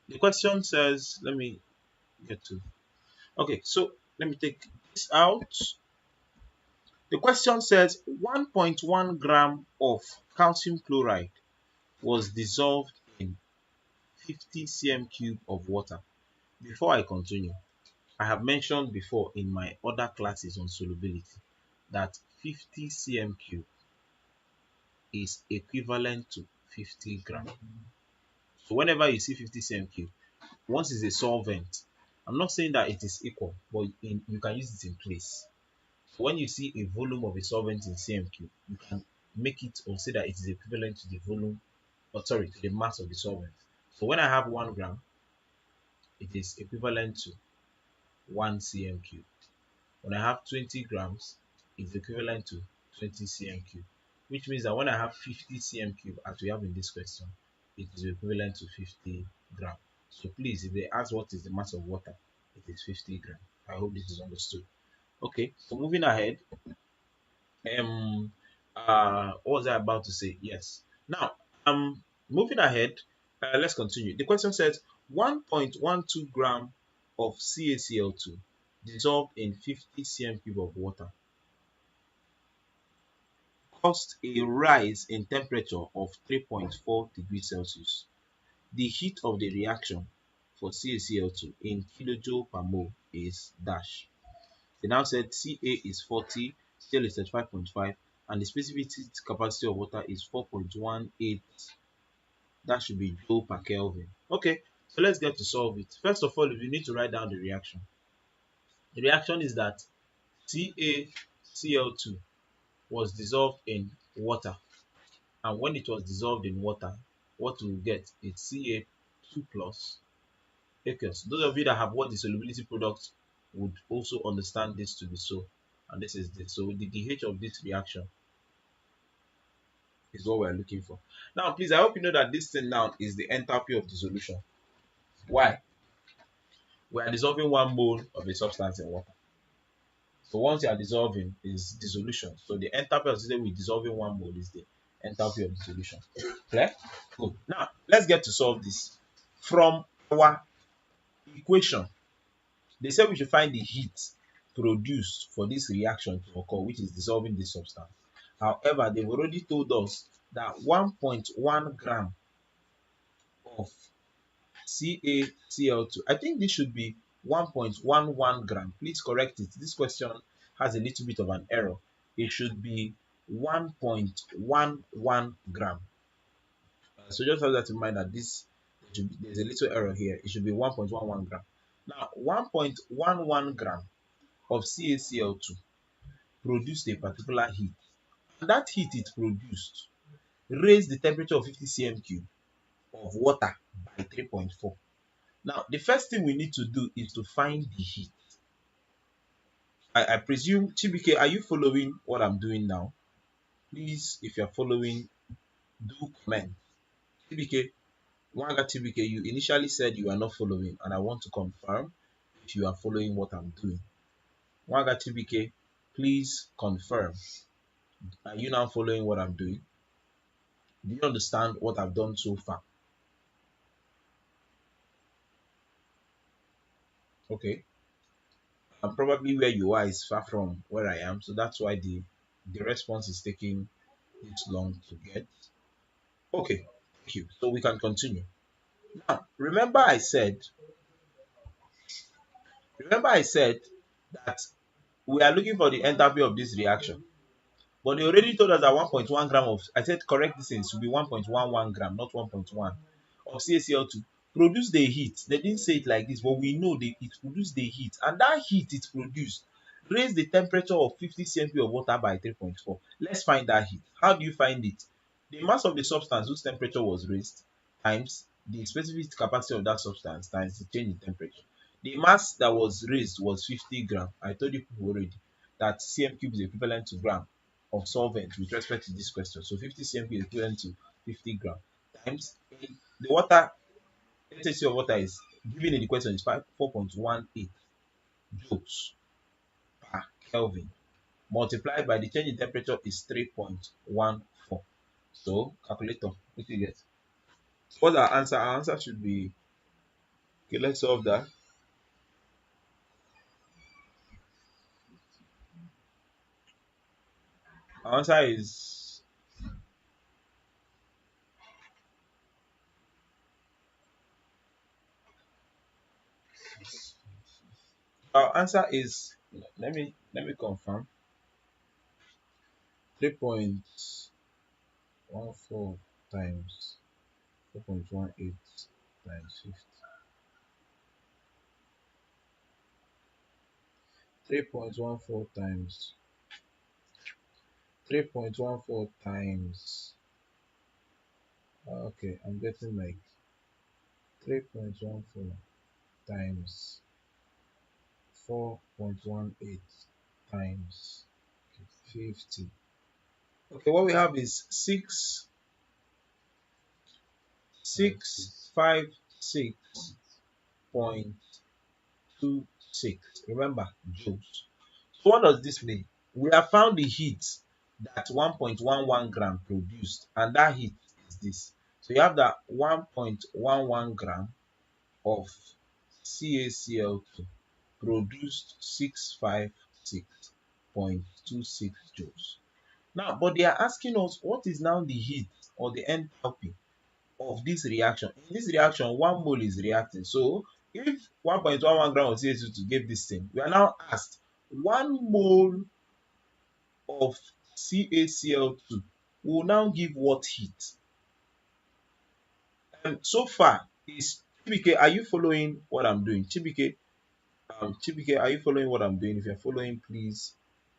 let me get to, okay, so let me take this out. The question says 1.1 gram of calcium chloride was dissolved in 50 cm cube of water. Before I continue, I have mentioned before in my other classes on solubility that 50 cm cube is equivalent to 50 gram. So whenever you see 50 cm cube, once it's a solvent, I'm not saying that it is equal, but you can use it in place. So when you see a volume of a solvent in cm cube, you can make it or say that it is equivalent to the volume, or sorry, to the mass of the solvent. So when I have 1 gram, it is equivalent to 1 cm cube. When I have 20 grams, it's equivalent to 20 cm cube, which means that when I have 50 cm cube, as we have in this question, it is equivalent to 50 gram. So please, if they ask what is the mass of water, it is 50 gram. I hope this is understood. Okay, so moving ahead, what was I about to say? Yes. Now, moving ahead, let's continue. The question says 1.12 gram of CaCl2 dissolved in 50 cm cube of water caused a rise in temperature of 3.4 degrees Celsius. The heat of the reaction for CaCl2 in kilojoule per mole is dash. They now said Ca is 40, Cl is 35.5, and the specific heat capacity of water is 4.18. That should be joule per Kelvin. Okay, so let's get to solve it. First of all, we need to write down the reaction. The reaction is that CaCl2 was dissolved in water, and when it was dissolved in water, what we will get is Ca2 plus aqueous. Those of you that have what the solubility product would also understand this to be so, and this is this. So the DH of this reaction is what we're looking for. Now, please, I hope you know that this thing now is the enthalpy of the solution. Why? We are dissolving 1 mole of a substance in water. So once you are dissolving is dissolution. So the enthalpy of the system with dissolving 1 mole is the enthalpy of the solution. Clear? Good. Now let's get to solve this. From our equation, they said we should find the heat produced for this reaction to occur, which is dissolving this substance. However, they've already told us that 1.1 gram of CaCl2. I think this should be 1.11 gram. Please correct it. This question has a little bit of an error. It should be 1.11 gram. So just have that in mind that there's a little error here. It should be 1.11 gram. Now, 1.11 gram of CaCl2 produced a particular heat. And that heat it produced raised the temperature of 50 cm cube of water by 3.4. Now, the first thing we need to do is to find the heat. I presume, Chibike, are you following what I'm doing now? Please, if you're following, do comment. Chibike, Wanga Chibike, you initially said you are not following, and I want to confirm if you are following what I'm doing. Wanga Chibike, please confirm. Are you now following what I'm doing? Do you understand what I've done so far? Okay. probably where you are is far from where I am, so that's why the response is taking this long to get. Okay, thank you. So we can continue. Now, remember I said that we are looking for the enthalpy of this reaction. But they already told us that 1.1 gram of, I said correct this thing, should be 1.11 gram, not 1.1 of CaCl2 produce the heat. They didn't say it like this, but we know that it produced the heat. And that heat it produced raised the temperature of 50 cmp of water by 3.4. Let's find that heat. How do you find it? The mass of the substance whose temperature was raised times the specific capacity of that substance times the change in temperature. The mass that was raised was 50 gram. I told you people already that cm cube is equivalent to gram of solvent with respect to this question. So 50 cmp is equivalent to 50 gram times the water intensity of water is given in the question is 4.18 joules per Kelvin multiplied by the change in temperature is 3.14. So calculator, what do you get? What's our answer? Our answer should be, okay, let's solve that. Our answer is our answer is let me confirm 3.14 times 4.18 times 50. 3.14 times 3.14 times okay, I'm getting like 3.14 times 4.18 times 50. Okay, what we have is 6,656.26. Remember, joules. So what does this mean? We have found the heat that 1.11 gram produced, and that heat is this. So you have that 1.11 gram of CaCl2 produced 656.26 joules. Now, but they are asking us what is now the heat or the enthalpy of this reaction. In this reaction, 1 mole is reacting. So if 1.11 gram of CaCl2 gave this thing, we are now asked 1 mole of CaCl2 will now give what heat? So far, is Chibike, are you following what I'm doing? Chibike, are you following what I'm doing? If you're following, please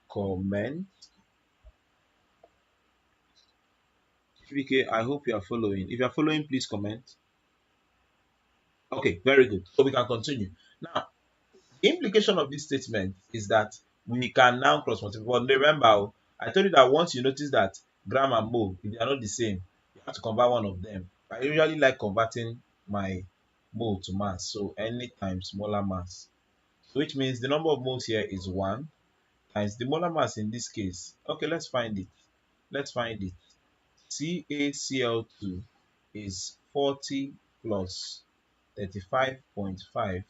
comment. Chibike, I hope you are following. If you're following, please comment. Okay, very good. So we can continue. Now, the implication of this statement is that we can now cross multiply. But remember, I told you that once you notice that gram and mole, if they are not the same, you have to convert one of them. I usually like converting my mole to mass. So any times molar mass. So which means the number of moles here is 1 times the molar mass in this case. Okay, let's find it. Let's find it. CaCl2 is 40 plus 35.5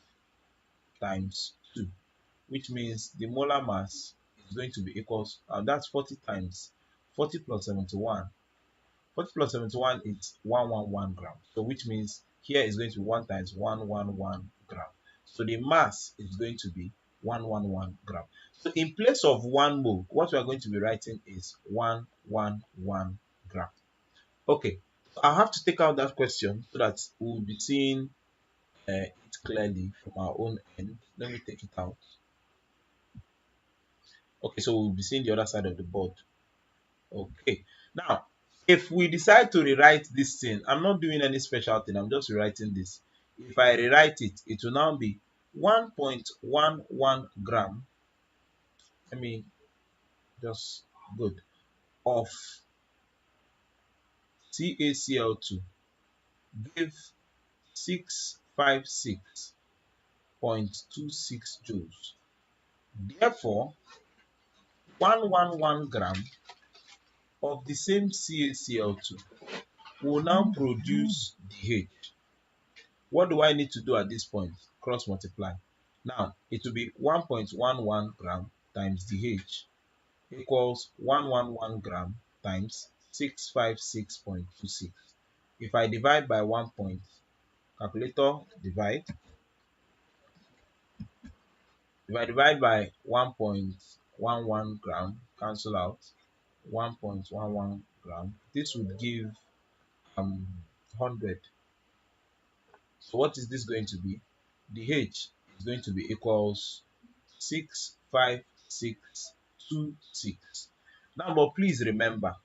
times 2, which means the molar mass is going to be equals, and that's 40 times 40 plus 71. 40 plus 71 is 111 gram. So which means here is going to be 1 times 111 gram. So the mass is going to be 111 gram. So in place of 1 mole, what we are going to be writing is 111 gram. Okay, so I'll have to take out that question so that we'll be seeing it clearly from our own end. Let me take it out. Okay, so we'll be seeing the other side of the board. Okay, now if we decide to rewrite this thing, I'm not doing any special thing, I'm just rewriting this. If I rewrite it, it will now be 1.11 gram. Let me just good of CaCl2 give 656.26 joules. Therefore, 111 gram of the same CaCl2 will now produce the heat. What do I need to do at this point? Cross multiply. Now it will be 1.11 gram times dH equals 111 gram times 656.26. If I divide by 1 point, calculator divide. If I divide by 1.11 gram, cancel out 1.11 gram, this would give 100. So what is this going to be? The H is going to be equals 65626. Now, but please remember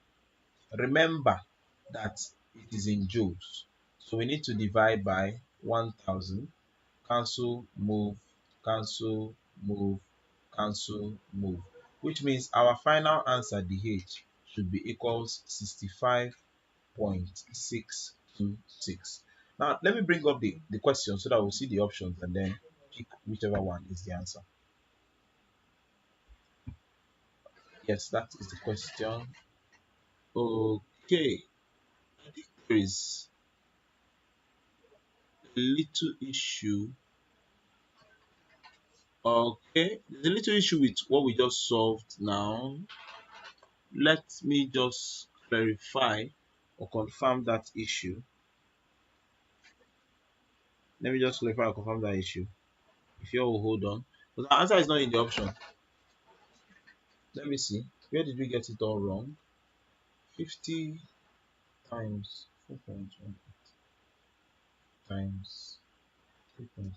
that it is in joules. So we need to divide by 1000, cancel, move, cancel, move, cancel, move, which means our final answer, DH, should be equals 65.626. Now, let me bring up the question so that we'll see the options and then pick whichever one is the answer. Yes, that is the question. Okay, I think there is a little issue. Okay, there's a little issue with what we just solved now. Let me just clarify or confirm that issue. Let me just clarify or confirm that issue. If you will hold on. But the answer is not in the option. Let me see. Where did we get it all wrong? 50 times 4.1 times 3.2.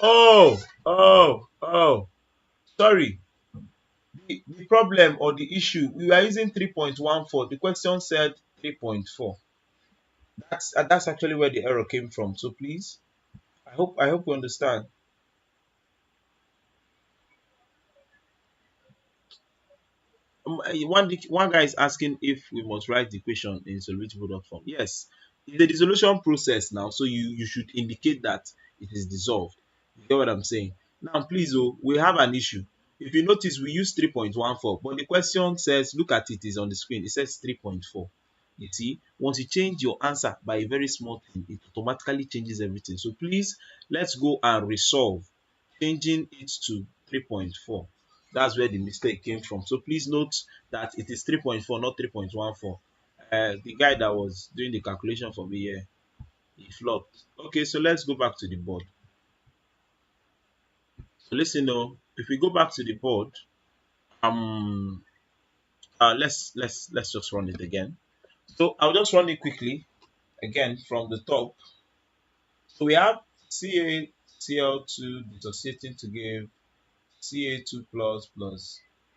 Oh, sorry. The problem or the issue, we were using 3.14. The question said 3.4. That's actually where the error came from. So please, I hope you understand. One guy is asking if we must write the equation in soluble dot form. Yes, it's a dissolution process now, so you should indicate that it is dissolved. You get what I'm saying? Now, please, we have an issue. If you notice, we use 3.14, but the question says, look at it, is on the screen. It says 3.4. You see, once you change your answer by a very small thing, it automatically changes everything. So please, let's go and resolve, changing it to 3.4. That's where the mistake came from. So please note that it is 3.4, not 3.14. The guy that was doing the calculation for me here, he flopped. Okay, so let's go back to the board. So listen now, if we go back to the board, let's just run it again. So I'll just run it quickly again from the top. So we have CaCl2 dissociating to give Ca2 plus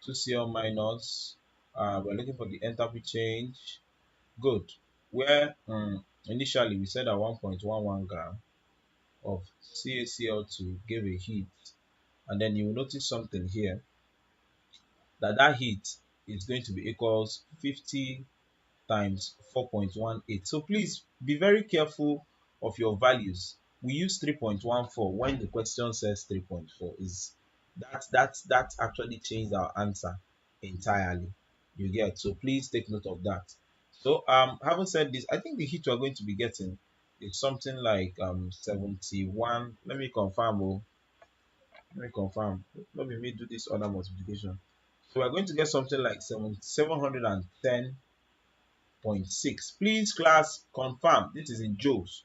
2Cl minus. We're looking for the enthalpy change. Good. Where initially we said that 1.11 gram of CaCl2 gave a heat, and then you will notice something here, that heat is going to be equals 50 times 4.18. So please be very careful of your values. We use 3.14 when the question says 3.4. Is that actually changed our answer entirely. You get, so please take note of that. So having said this, I think the heat we're going to be getting is something like 71. Let me confirm. Let me confirm. Let me do this other multiplication. So we're going to get something like 710.6. Please, class, confirm. This is in joules.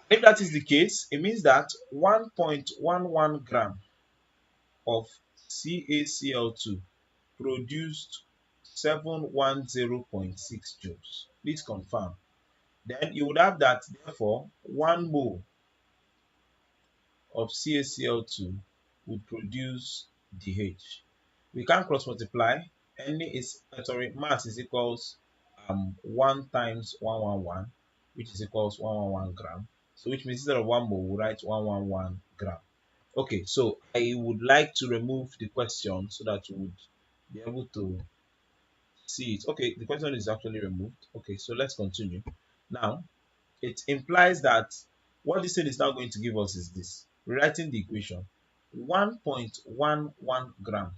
If that is the case, it means that 1.11 gram of CaCl2 produced 710.6 joules. Please confirm. Then you would have that, therefore, 1 mole of CaCl2 would produce DH. We can cross multiply. Mass is equals 1 times 111, which is equals 111 gram. So which means instead of 1 mole, we write 111 gram. Okay, so I would like to remove the question so that you would be able to see it. Okay, the question is actually removed. Okay, so let's continue. Now, it implies that what this thing is now going to give us is this. Rewriting the equation, 1.11 gram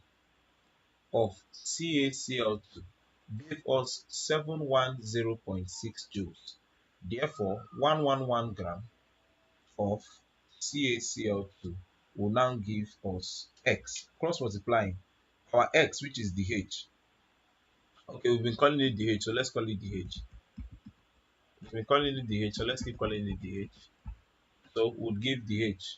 of CaCl2 gave us 710.6 joules. Therefore, 111 gram of CaCl2 will now give us X. Cross multiplying our X, which is the H. Okay, we've been calling it DH, so let's call it DH. We've been calling it DH, so let's keep calling it DH. So we'll give DH.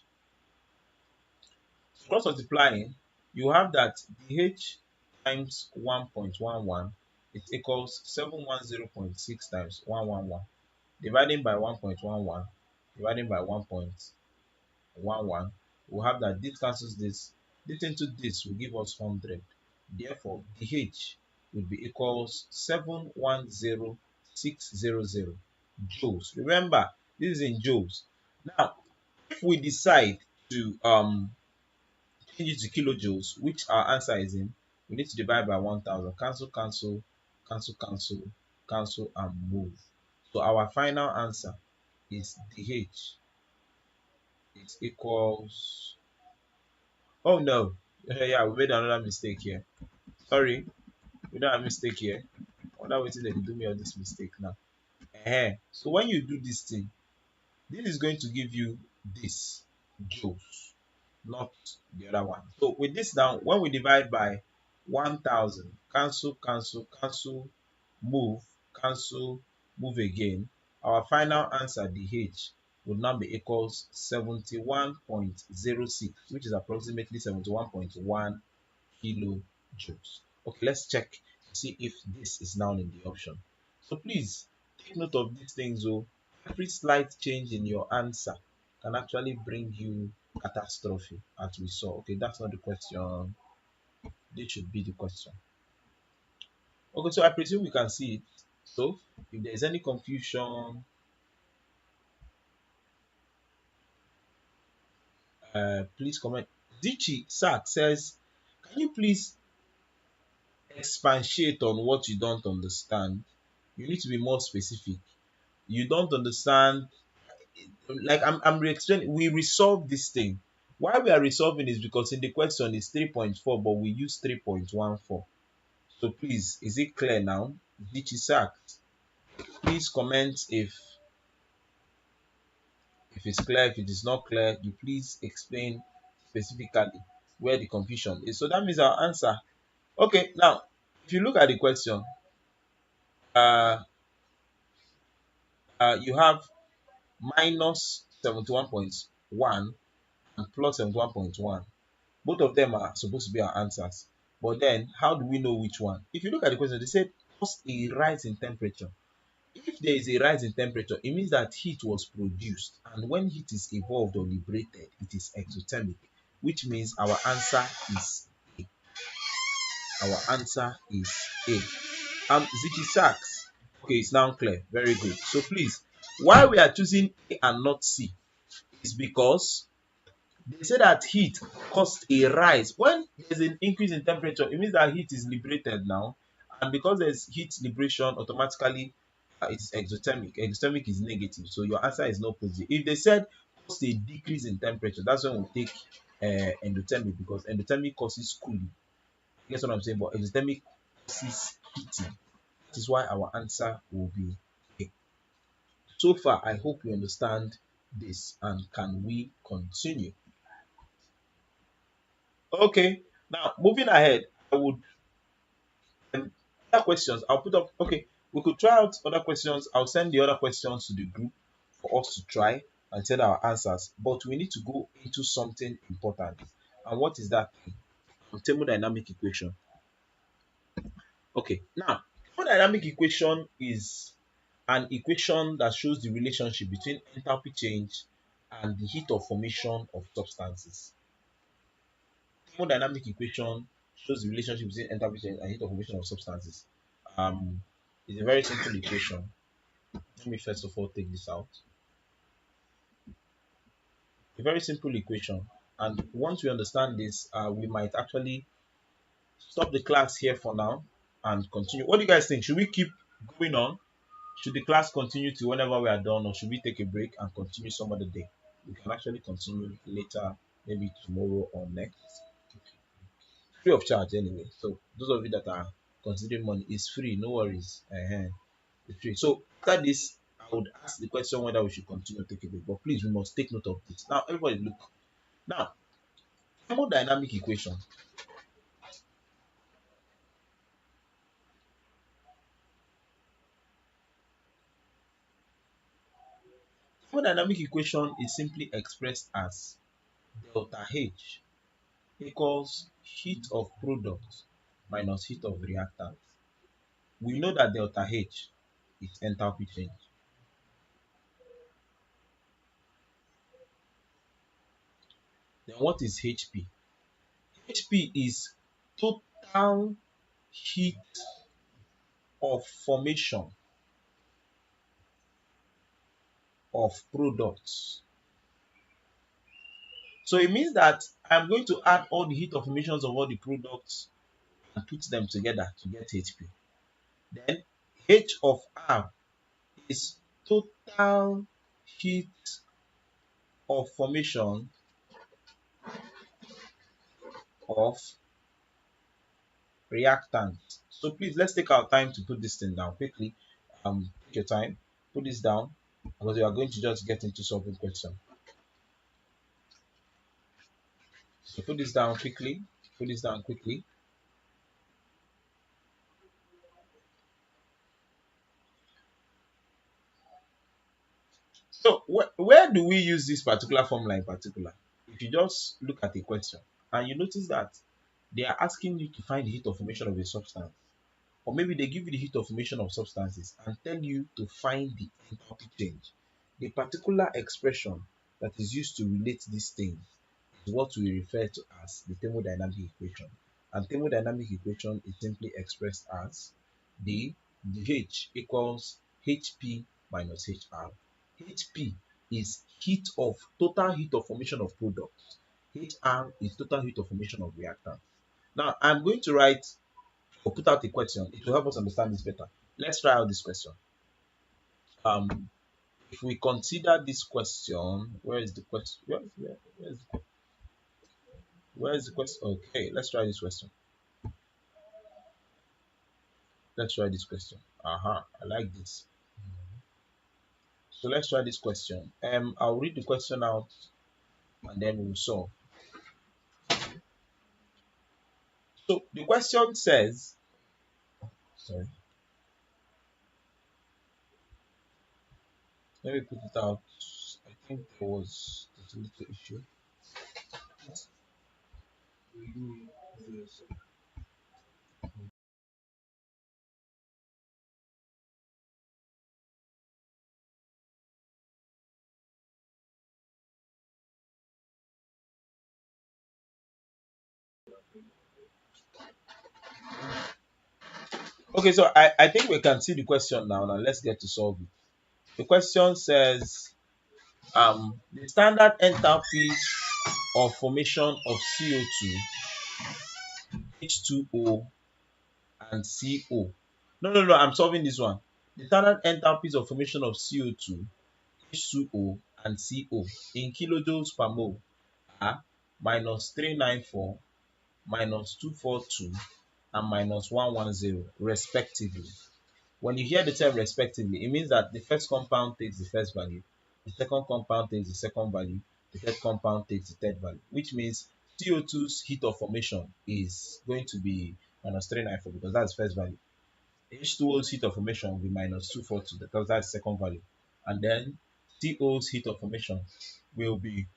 So cross multiplying, you have that DH times 1.11 it equals 710.6 times 111. Dividing by 1.11, dividing by 1.11, we'll have that this cancels this. This into this will give us 100. Therefore, DH will be equals 710,600 joules. Remember, this is in joules. Now, if we decide to change it to kilojoules, which our answer is in, we need to divide by 1000. Cancel, cancel, cancel, cancel, cancel, and move. So our final answer is DH is equals. Oh no, yeah, we made another mistake here. Sorry, we don't have mistake here. Wonder wetin dem do me all this mistake now. So when you do this thing, this is going to give you this joules, not the other one. So with this now, when we divide by 1000, cancel, cancel, cancel, move, cancel, move again, our final answer DH would now be equals 71.06, which is approximately 71.1 kilojoules. Okay, let's check to see if this is now in the option. So please take note of these things. Oh, every slight change in your answer can actually bring you catastrophe, as we saw. Okay, that's not the question. This should be the question. Okay, so I presume we can see it. So if there is any confusion, please comment. Zichi Sak says, can you please expatiate on what you don't understand? You need to be more specific. You don't understand, like I'm re-explaining. We resolve this thing. Why we are resolving is because in the question is 3.4, but we use 3.14. So please, is it clear now? Zichisak, please comment if it's clear. If it is not clear, you please explain specifically where the confusion is. So that means our answer. Okay, now if you look at the question, uh, you have minus 71.1 and plus 71.1. Both of them are supposed to be our answers. But then, how do we know which one? If you look at the question, they said cause a rise in temperature. If there is a rise in temperature, it means that heat was produced. And when heat is evolved or liberated, it is exothermic, which means our answer is A. Our answer is A. Ziki Sachs. Okay, it's now clear. Very good. So please, why we are choosing A and not C is because they say that heat caused a rise. When there's an increase in temperature, it means that heat is liberated now. And because there's heat liberation, automatically it's exothermic. Exothermic is negative. So your answer is not positive. If they said caused a decrease in temperature, that's when we take endothermic, because endothermic causes cooling. Guess what I'm saying? But exothermic causes heating. That is why our answer will be A. So far, I hope you understand this, and can we continue? Okay, now moving ahead, I would other questions. I'll put up. Okay, we could try out other questions. I'll send the other questions to the group for us to try and tell our answers. But we need to go into something important. And what is that? Thermodynamic equation. Okay, now thermodynamic equation is an equation that shows the relationship between enthalpy change and the heat of formation of substances. Thermodynamic equation shows the relationship between enthalpy change and heat of formation of substances. Um, it's a very simple equation. Let me first of all take this out. A very simple equation. And once we understand this, we might actually stop the class here for now and continue. What do you guys think? Should we keep going on? Should the class continue to whenever we are done, or should we take a break and continue some other day? We can actually continue later, maybe tomorrow or next. free of charge anyway. So those of you that are considering money, it's free, no worries. It's free. So after this, I would ask the question whether we should continue to take a break. But please, we must take note of this. Now, everybody look. Now, thermodynamic equation. Thermodynamic equation is simply expressed as delta H equals heat of product minus heat of reactant. We know that delta H is enthalpy change. Then what is HP? HP is total heat of formation of products. So it means that I'm going to add all the heat of formations of all the products and put them together to get HP. Then H of R is total heat of formation of reactants. So please let's take our time to put this thing down quickly. Take your time, put this down because we are going to just get into solving question. So put this down quickly. Put this down quickly. So where do we use this particular formula in particular? If you just look at a question and you notice that they are asking you to find the heat of formation of a substance, or maybe they give you the heat of formation of substances and tell you to find the enthalpy change. The particular expression that is used to relate these things is what we refer to as the thermodynamic equation. And thermodynamic equation is simply expressed as the H equals HP minus HR. HP is heat of total heat of formation of products. HR is total heat of formation of reactants. Now I'm going to write or put out a question. It will help us understand this better. Let's try out this question. Um, if we consider this question, where is the question? Where is the question? Okay, let's try this question. Let's try this question. Aha, I like this. So let's try this question. I'll read the question out and then we'll solve. So the question says, sorry, let me put it out. I think there's a little issue. Okay, so I think we can see the question now. Now let's get to solve it. The question says, the standard enthalpy of formation of CO2, H2O, and CO. No, I'm solving this one. The standard enthalpies of formation of CO2, H2O, and CO in kilojoules per mole are minus 394, minus 242, and minus 110 respectively. When you hear the term respectively, it means that the first compound takes the first value, the second compound takes the second value, the third compound takes the third value, which means CO2's heat of formation is going to be minus 394 because that's the first value. H2O's heat of formation will be minus 242 because that's the second value. And then CO's heat of formation will be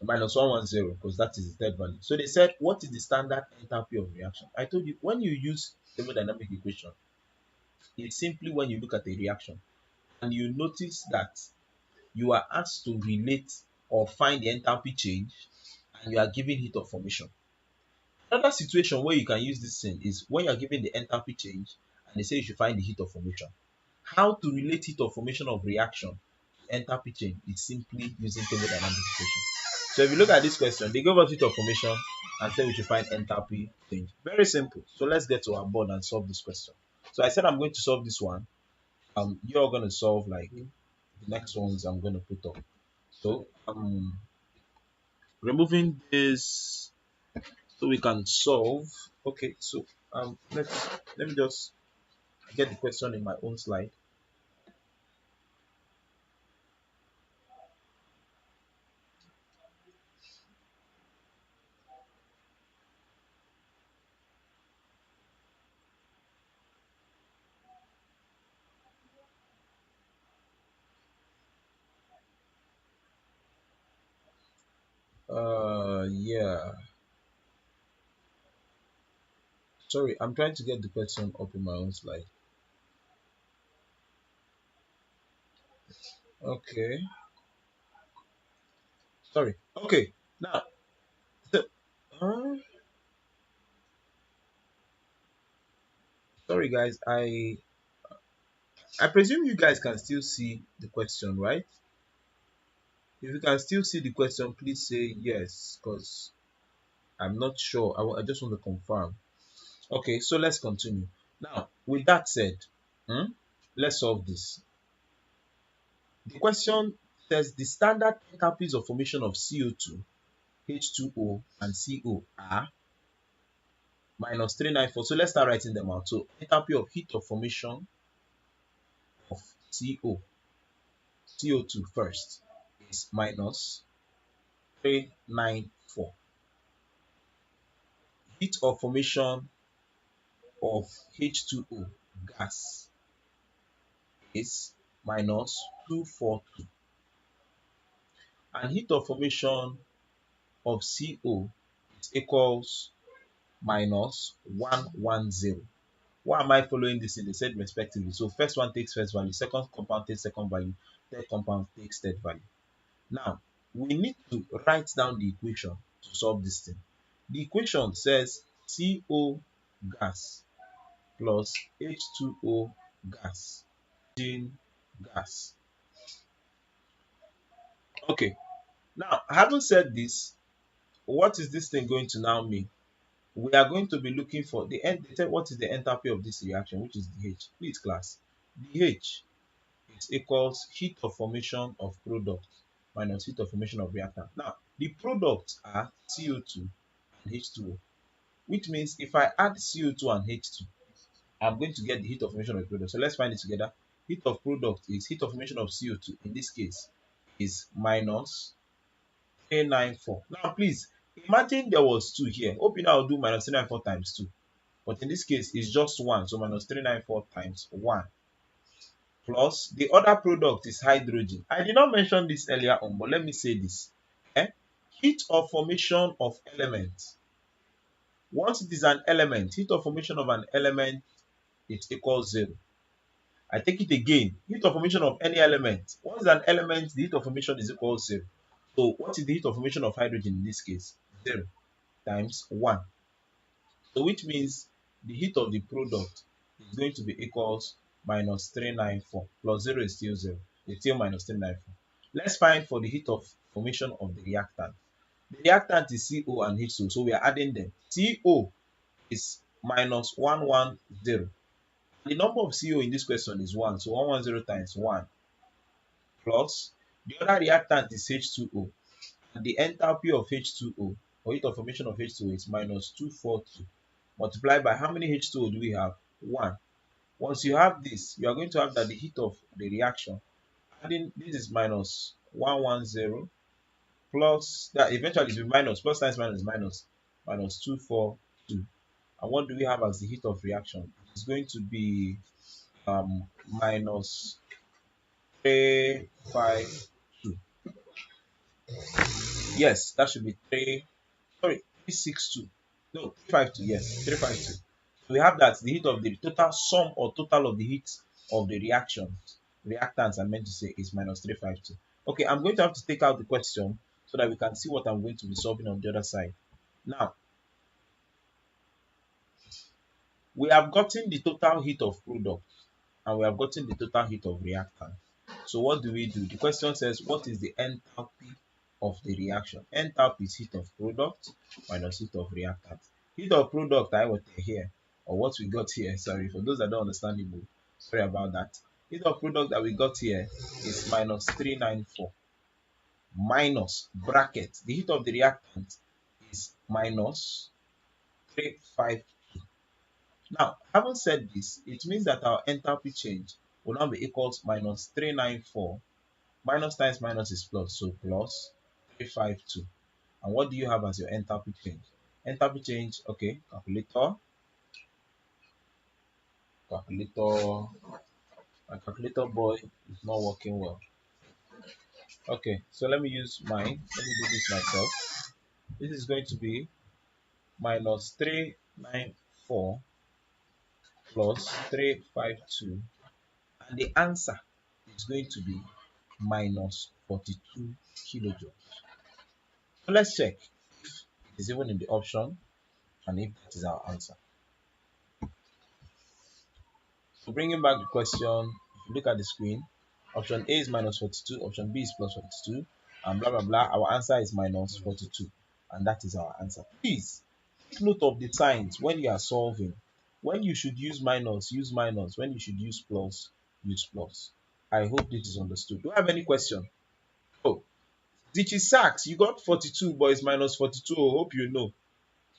minus 110 because that is the third value. So they said, what is the standard enthalpy of reaction? I told you, when you use thermodynamic equation, it's simply when you look at a reaction and you notice that you are asked to relate or find the enthalpy change and you are given heat of formation. Another situation where you can use this thing is when you are given the enthalpy change and they say you should find the heat of formation. How to relate heat of formation of reaction to enthalpy change is simply using thermodynamic equation. So if you look at this question, they gave us heat of formation and said we should find enthalpy change. Very simple. So let's get to our board and solve this question. So I said I'm going to solve this one. You're going to solve like the next ones I'm going to put up. So removing this. so we can solve. Okay, so let me just get the question in my own slide. Yeah, sorry, I'm trying to get the question up in my own slide. Okay, sorry. Okay, now the, uh, sorry guys, I presume you guys can still see the question, right? If you can still see the question, please say yes, because I'm not sure. I just want to confirm. Okay, so let's continue. Now, with that said, hmm, let's solve this. The question says the standard enthalpies of formation of CO2, H2O, and CO are minus 394. So let's start writing them out. So enthalpy of heat of formation of CO2 first is minus 394. Heat of formation of H2O gas is minus 242. And heat of formation of CO is equals minus 110. Why am I following this in the said respectively? So first one takes first value, second compound takes second value, third compound takes third value. Now, we need to write down the equation to solve this thing. The equation says CO gas plus H2O gas, gas. Okay, now having said this, what is this thing going to now mean? We are going to be looking for the end. What is the enthalpy of this reaction, which is the H? Please, class. The H is equals heat of formation of product minus heat of formation of reactant. Now, the products are CO2 and H2O, which means if I add CO2 and H2, I'm going to get the heat of formation of the product. So let's find it together. Heat of product is heat of formation of CO2, in this case, is minus 394. Now, please, imagine there was 2 here. Hope you know I'll do minus 394 times 2. But in this case, it's just 1. So minus 394 times 1 plus the other product is hydrogen. I did not mention this earlier on, but let me say this. Eh? Heat of formation of element. Once it is an element, heat of formation of an element, it equals 0. I take it again. Heat of formation of any element. Once it's an element, the heat of formation is equal to 0. So what is the heat of formation of hydrogen in this case? 0 times 1. So which means the heat of the product is going to be equals minus 394 plus 0 is still 0. It's still minus 394. Let's find for the heat of formation of the reactant. The reactant is CO and H2O, so we are adding them. CO is minus 110. The number of CO in this question is 1, so 110 times 1 plus the other reactant is H2O. And the enthalpy of H2O, or heat of formation of H2O, is minus 242. Multiplied by how many H2O do we have? 1. Once you have this, you are going to have that the heat of the reaction, adding this is minus 110 plus that eventually it will be minus plus times minus minus minus 242. And what do we have as the heat of reaction? It's going to be minus 352. Yes, that should be 362. No, 352. Yes, 352. So we have that the heat of the total sum or total of the heat of the reactants I meant to say is minus 352. Okay, I'm going to have to take out the question so that we can see what I'm going to be solving on the other side. Now, we have gotten the total heat of product and we have gotten the total heat of reactant. So what do we do? The question says, what is the enthalpy of the reaction? Enthalpy is heat of product minus heat of reactant. Heat of product, I would here, or what we got here, sorry, for those that don't understand Igbo, sorry about that. Heat of product that we got here is minus 394 minus bracket. The heat of the reactant is minus 352. Now, having said this, it means that our enthalpy change will now be equals minus 394. Minus times minus is plus, so plus 352. And what do you have as your enthalpy change? Enthalpy change, okay, calculator, my calculator boy is not working well. Okay, so let me use mine. Let me do this myself. This is going to be minus 394 plus 352, and the answer is going to be minus 42 kilojoules. So let's check if it is even in the option and if that is our answer. So bringing back the question, if you look at the screen, option A is minus 42, option B is plus 42, and blah blah blah. Our answer is minus 42, and that is our answer. Please take note of the signs when you are solving. When you should use minus, use minus. When you should use plus, use plus. I hope this is understood. Do I have any question? Oh, Zichi Sachs, you got 42, but it's minus 42. I hope you know.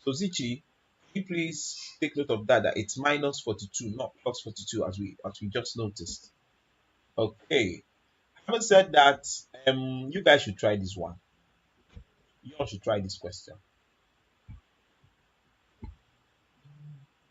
So Zichi, can you please take note of that, that it's minus 42, not plus 42, as we just noticed. Okay. Having said that, you guys should try this one. You all should try this question.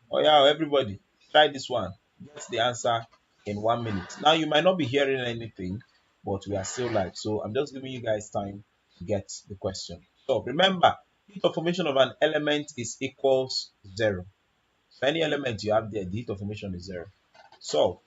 Oh yeah, everybody, try this one. Get the answer in 1 minute. Now you might not be hearing anything, but we are still live. So I'm just giving you guys time to get the question. So remember, heat of formation of an element is equals 0. So any element you have there, the heat of formation is 0. So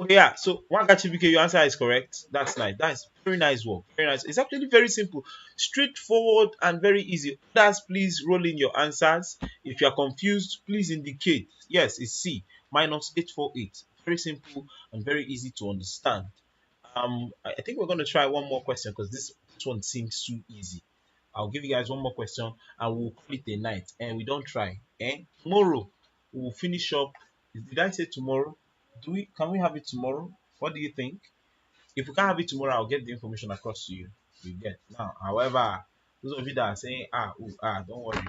Okay, yeah. So one Gachibike, your answer is correct. That's nice. That's very nice work. Very nice. It's actually very simple, straightforward, and very easy. Others, please roll in your answers. If you are confused, please indicate. Yes, it's C minus 848. Very simple and very easy to understand. I think we're going to try one more question because this one seems too easy. I'll give you guys one more question and we'll call it a night. And we don't try. Tomorrow we'll finish up. Did I say tomorrow? Can we have it tomorrow? What do you think? If we can't have it tomorrow, I'll get the information across to you. You get now. However, those of you that are saying don't worry,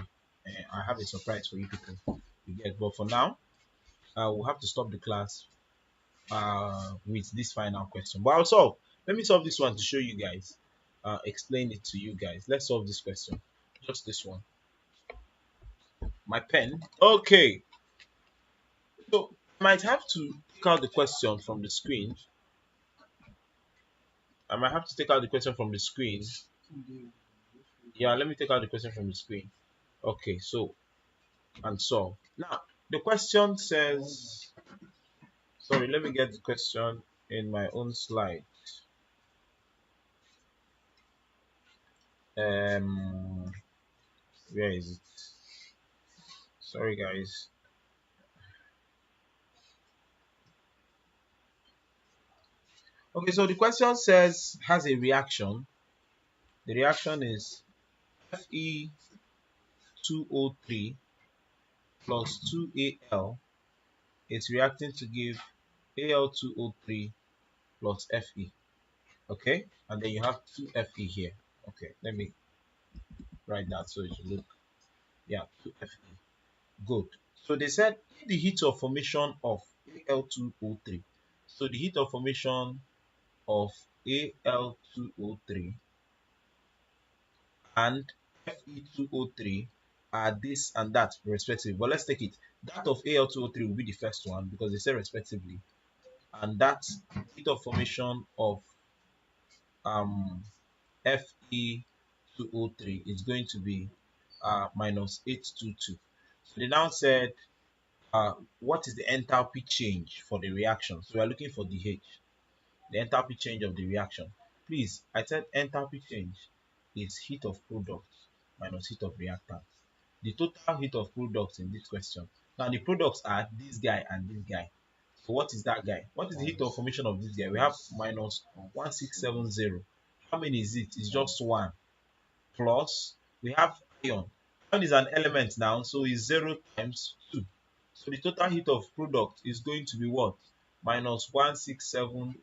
I have a surprise for you people. You get. But for now, we'll have to stop the class with this final question. But I'll solve. Let me solve this one to show you guys. Explain it to you guys. Let's solve this question. Just this one. My pen. Okay. So I might have to take out the question from the screen. I might have to take out the question from the screen. Yeah, let me take out the question from the screen. Okay, so and solve. Now the question says, sorry, let me get the question in my own slide. Um, where is it? Sorry, guys. Okay, so the question says has a reaction. The reaction is Fe2O3 plus 2Al. It's reacting to give Al2O3 plus Fe. Okay, and then you have 2Fe here. Okay, let me write that so it should look, yeah, 2Fe. Good. So they said the heat of formation of Al2O3. So the heat of formation of Al2O3 and Fe2O3 are this and that respectively. But let's take it. That of Al2O3 will be the first one because they say respectively. And that heat of formation of um, Fe2O3 is going to be minus 822. So they now said, what is the enthalpy change for the reaction? So we are looking for the H, the enthalpy change of the reaction. Please, I said enthalpy change is heat of product minus heat of reactant. The total heat of products in this question. Now the products are this guy and this guy. So what is that guy? What is the heat of formation of this guy? We have minus 1670. How many is it? It's just one. Plus we have iron. Iron is an element now, so it's 0 times 2. So the total heat of product is going to be what? Minus 1670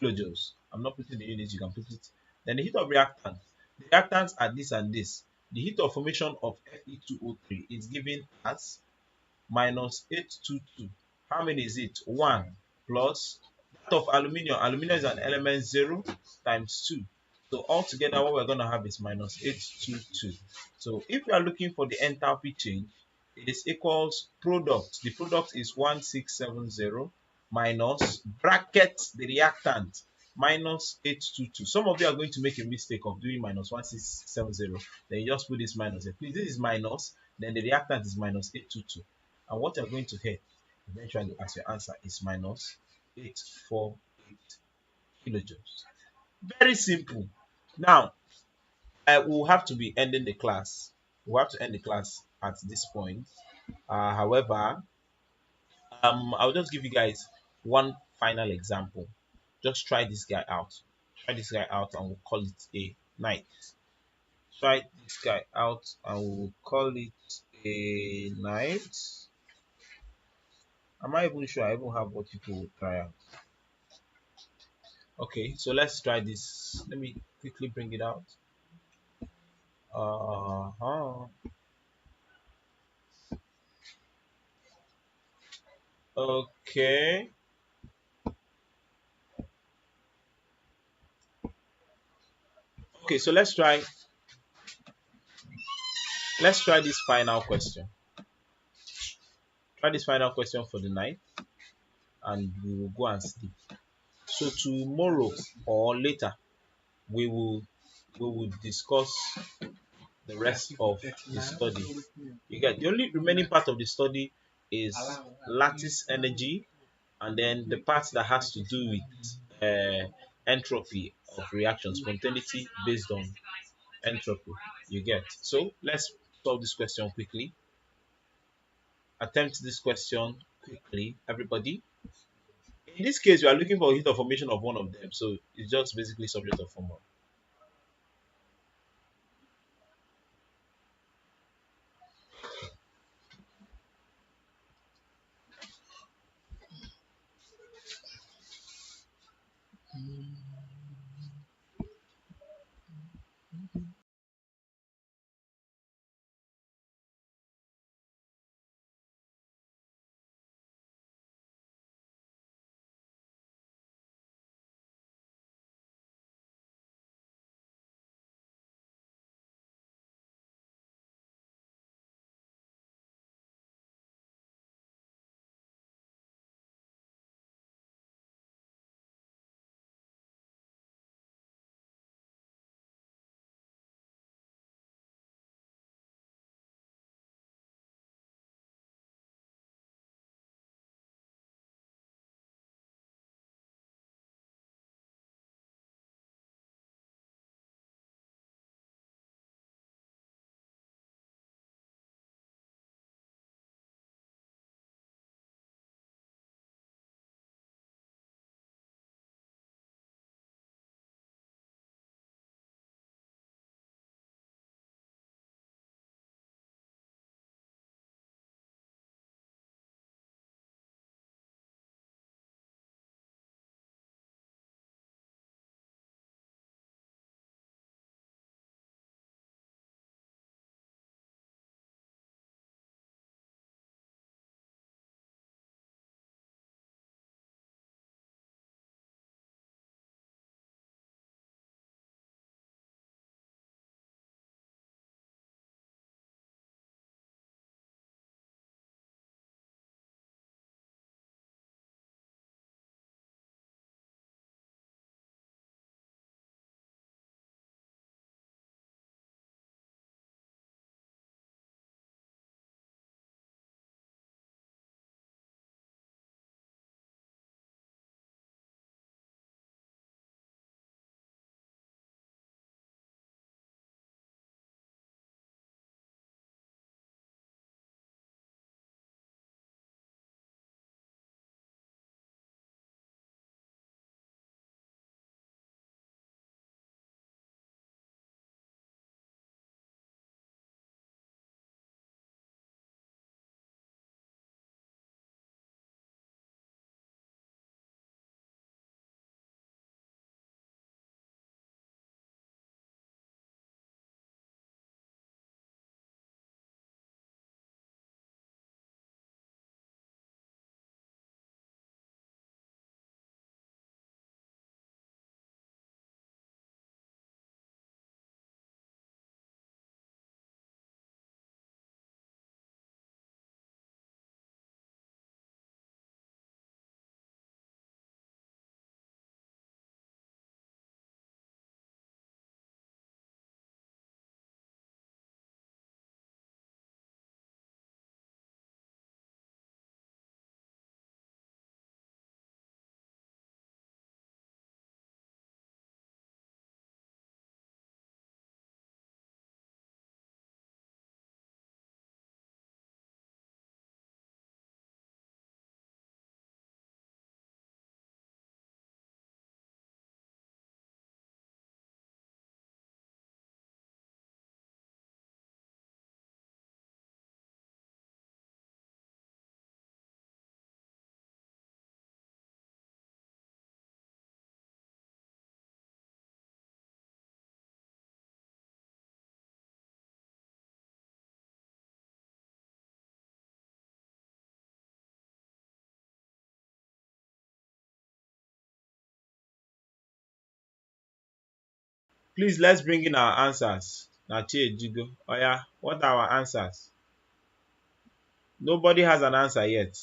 kilojoules. I'm not putting the units, you can put it. Then the heat of reactant. The reactants are this and this. The heat of formation of Fe2O3 is given as minus 822. How many is it? 1 plus that of aluminium. Aluminium is an element, 0 times 2. So altogether what we're going to have is minus 822. So if we are looking for the enthalpy change, it is equals product. The product is 1670 minus bracket the reactant minus 822. Some of you are going to make a mistake of doing minus 1670. Then you just put this minus here. Please, this is minus, then the reactant is minus 822. And what you're going to get eventually as your answer is minus 848 kilojoules. Very simple. Now, we'll have to be ending the class. We'll have to end the class at this point. However, I'll just give you guys one final example. Just try this guy out. Try this guy out and we'll call it a night. Try this guy out and we'll call it a night. Am I even sure I even have what people will try out? Okay, so let's try this. Let me quickly bring it out. Uh-huh. Okay. Okay, so let's try this final question. Try this final question for the night and we will go and sleep. So tomorrow or later we will discuss the rest of the study. You get the only remaining part of the study is lattice energy and then the part that has to do with entropy of reaction, spontaneity based on entropy. You get. So let's solve this question quickly. Attempt this question quickly, everybody. In this case, we are looking for heat of formation of one of them, so it's just basically subject of formula. Please let's bring in our answers. Nachie Jigo. Oh yeah, what are our answers? Nobody has an answer yet.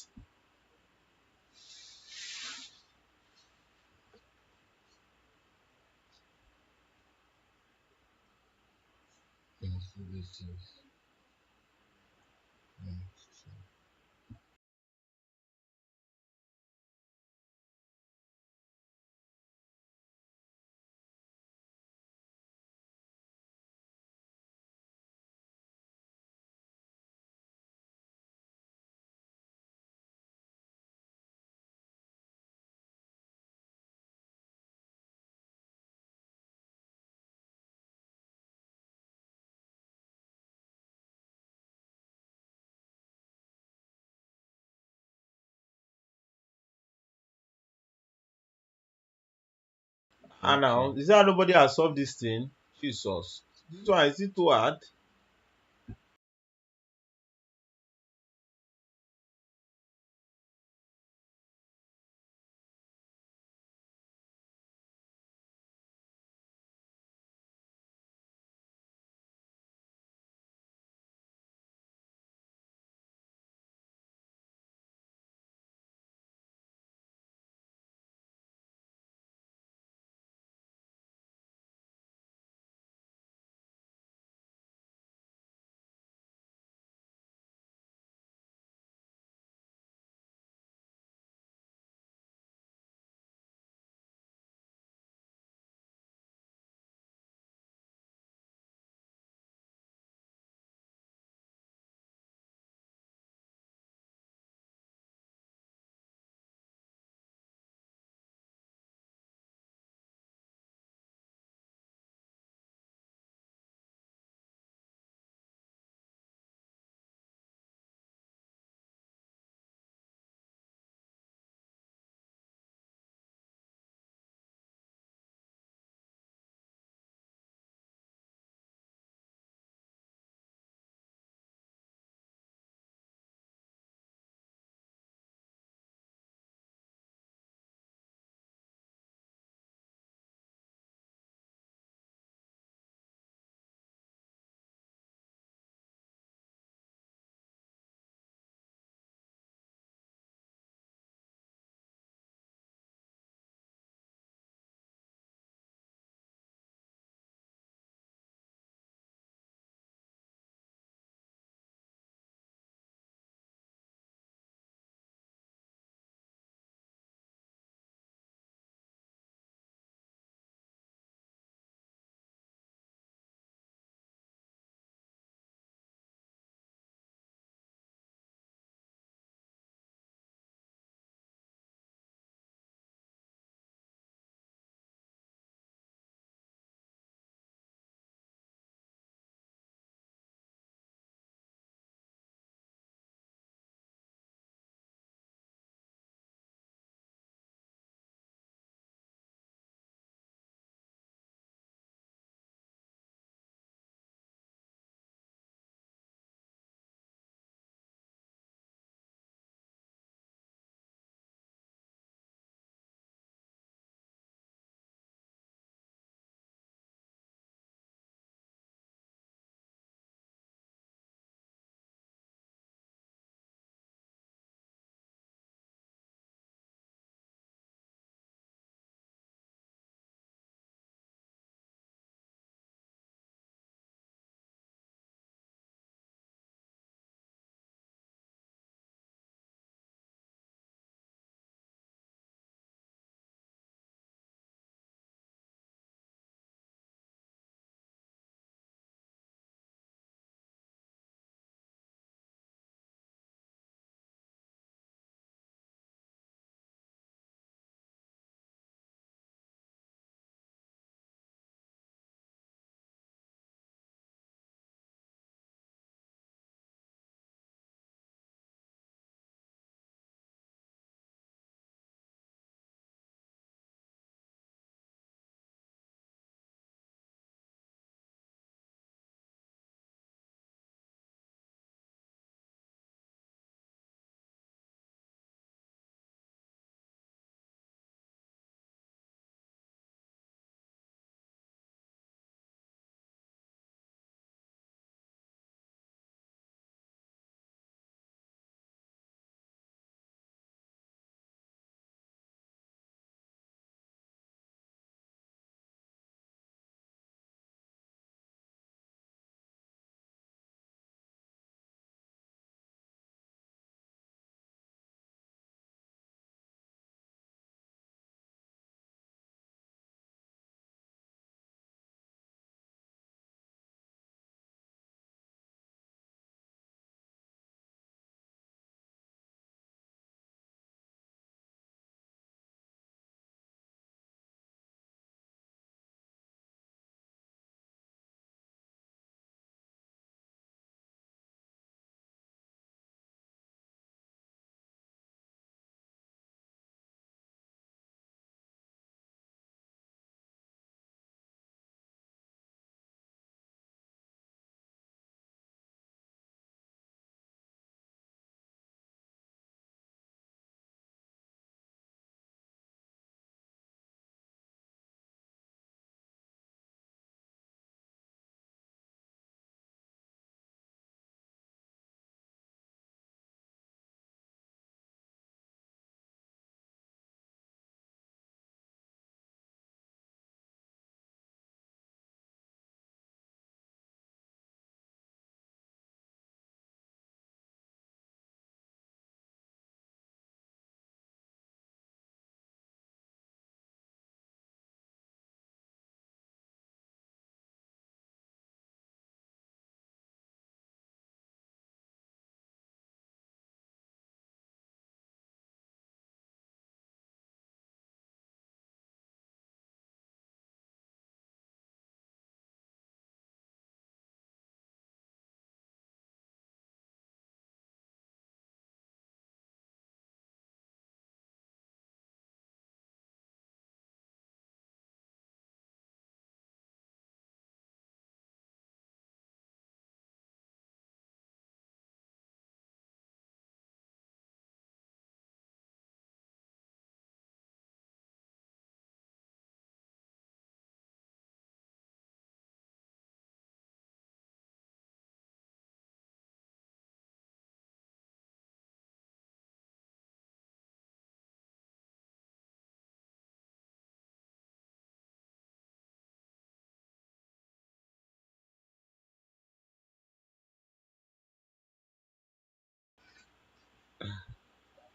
And now, Okay. is that nobody has solved this thing? Jesus. This one is it too hard?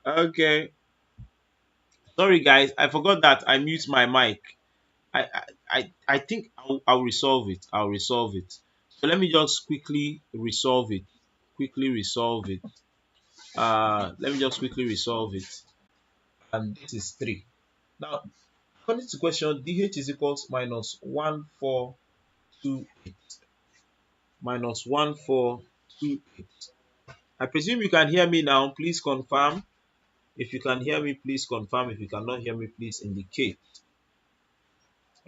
Okay. Sorry guys, I forgot that I mute my mic. I think I'll resolve it. I'll resolve it. So let me just quickly resolve it. Quickly resolve it. Let me just quickly resolve it. And this is 3. Now, according to question, DH is equals minus 1428. Minus 1428. I presume you can hear me now. Please confirm. If you can hear me, please confirm. If you cannot hear me, please indicate.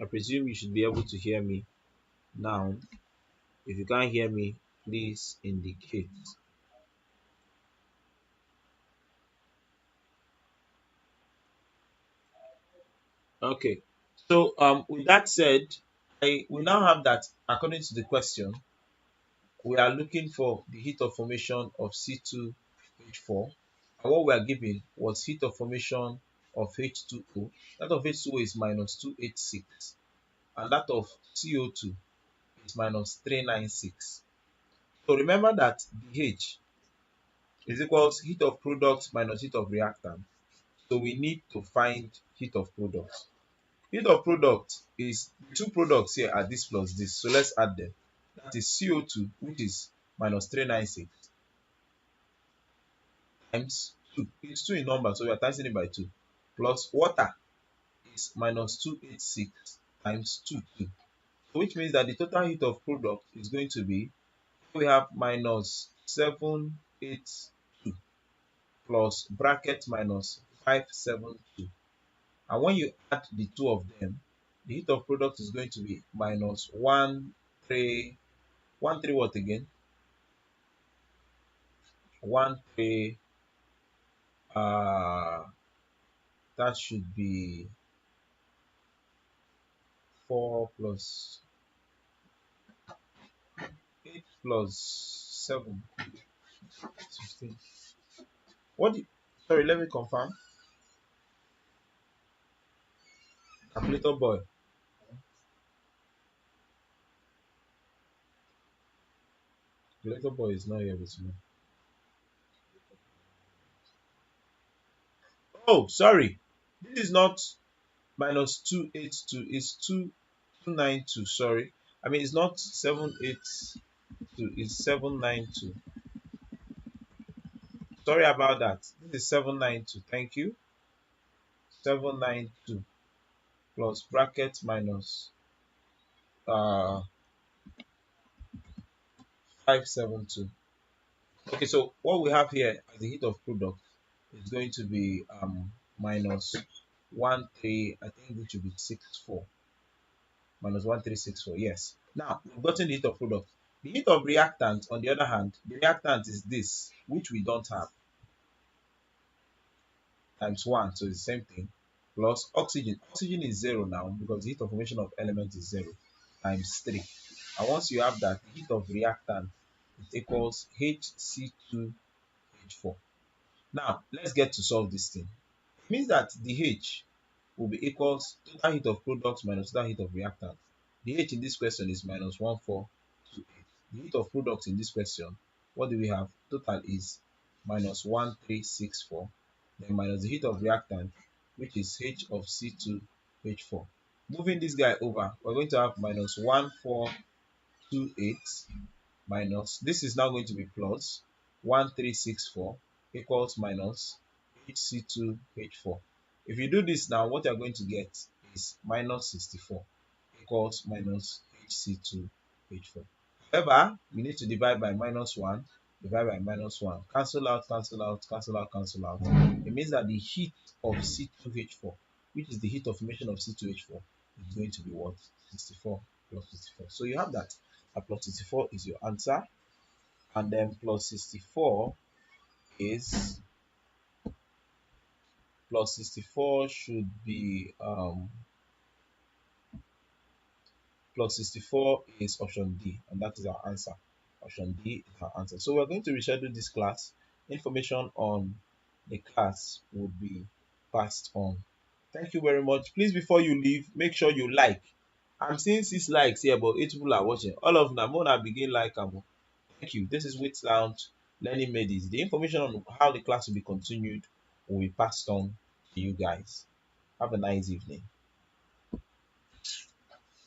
I presume you should be able to hear me now. If you can't hear me, please indicate. Okay. So with that said, we now have that according to the question, we are looking for the heat of formation of C2H4. And what we are given was heat of formation of H2O. That of H2O is minus 286. And that of CO2 is minus 396. So remember that the H is equals heat of product minus heat of reactant. So we need to find heat of product. Heat of product is two products here are this plus this. So let's add them. That is CO2, which is minus 396 times 2. It's 2 in number, so we are timesing it by 2. Plus water is minus 286 times 2. So which means that the total heat of product is going to be, we have minus 782 plus bracket minus 572. And when you add the two of them, the heat of product is going to be minus 1 3 1 3 what again? 1 3 uh that should be 4 plus 8 plus 7 15. What do you, sorry, let me confirm. Calculator boy. Calculator boy is not here with me. Oh, sorry. This is not minus 282, it's 2292. Sorry. I mean, it's not 782, it's 792. Sorry about that. This is 792. Thank you. 792 plus bracket minus uh 572. Okay, so what we have here as the heat of product is going to be minus 13, I think this should be 64. Minus 1364. Yes. Now we've gotten the heat of product. The heat of reactant, on the other hand, the reactant is this, which we don't have, times 1, so it's the same thing, plus oxygen. Oxygen is 0 now because the heat of formation of element is 0, times 3. And once you have that, the heat of reactant it equals HC2H4. Now let's get to solve this thing. It means that the H will be equals total heat of product minus total heat of reactant. The H in this question is minus 1428. The heat of product in this question, what do we have? Total is minus 1364. Then minus the heat of reactant, which is H of C2H4. Moving this guy over, we're going to have minus 1428 minus, this is now going to be plus 1364 equals minus HC2H4. If you do this now, what you're going to get is minus 64 equals minus HC2H4. However, you need to divide by minus 1, divide by minus 1. Cancel out, cancel out, cancel out, cancel out. It means that the heat of C2H4, which is the heat of formation of C2H4, is going to be what? 64 plus 64. So you have that. Plus 64 is your answer. And then plus 64 is, plus 64 should be plus 64 is option D, and that is our answer. Option D is our answer. So we're going to reschedule this class. Information on the class would be passed on. Thank you very much. Please, before you leave, make sure you like. I'm seeing 6 likes here, but 8 people are watching. All of them, Mona begin like. Thank you. This is Wit Lounge Learning Medis. The information on how the class will be continued will be passed on to you guys. Have a nice evening.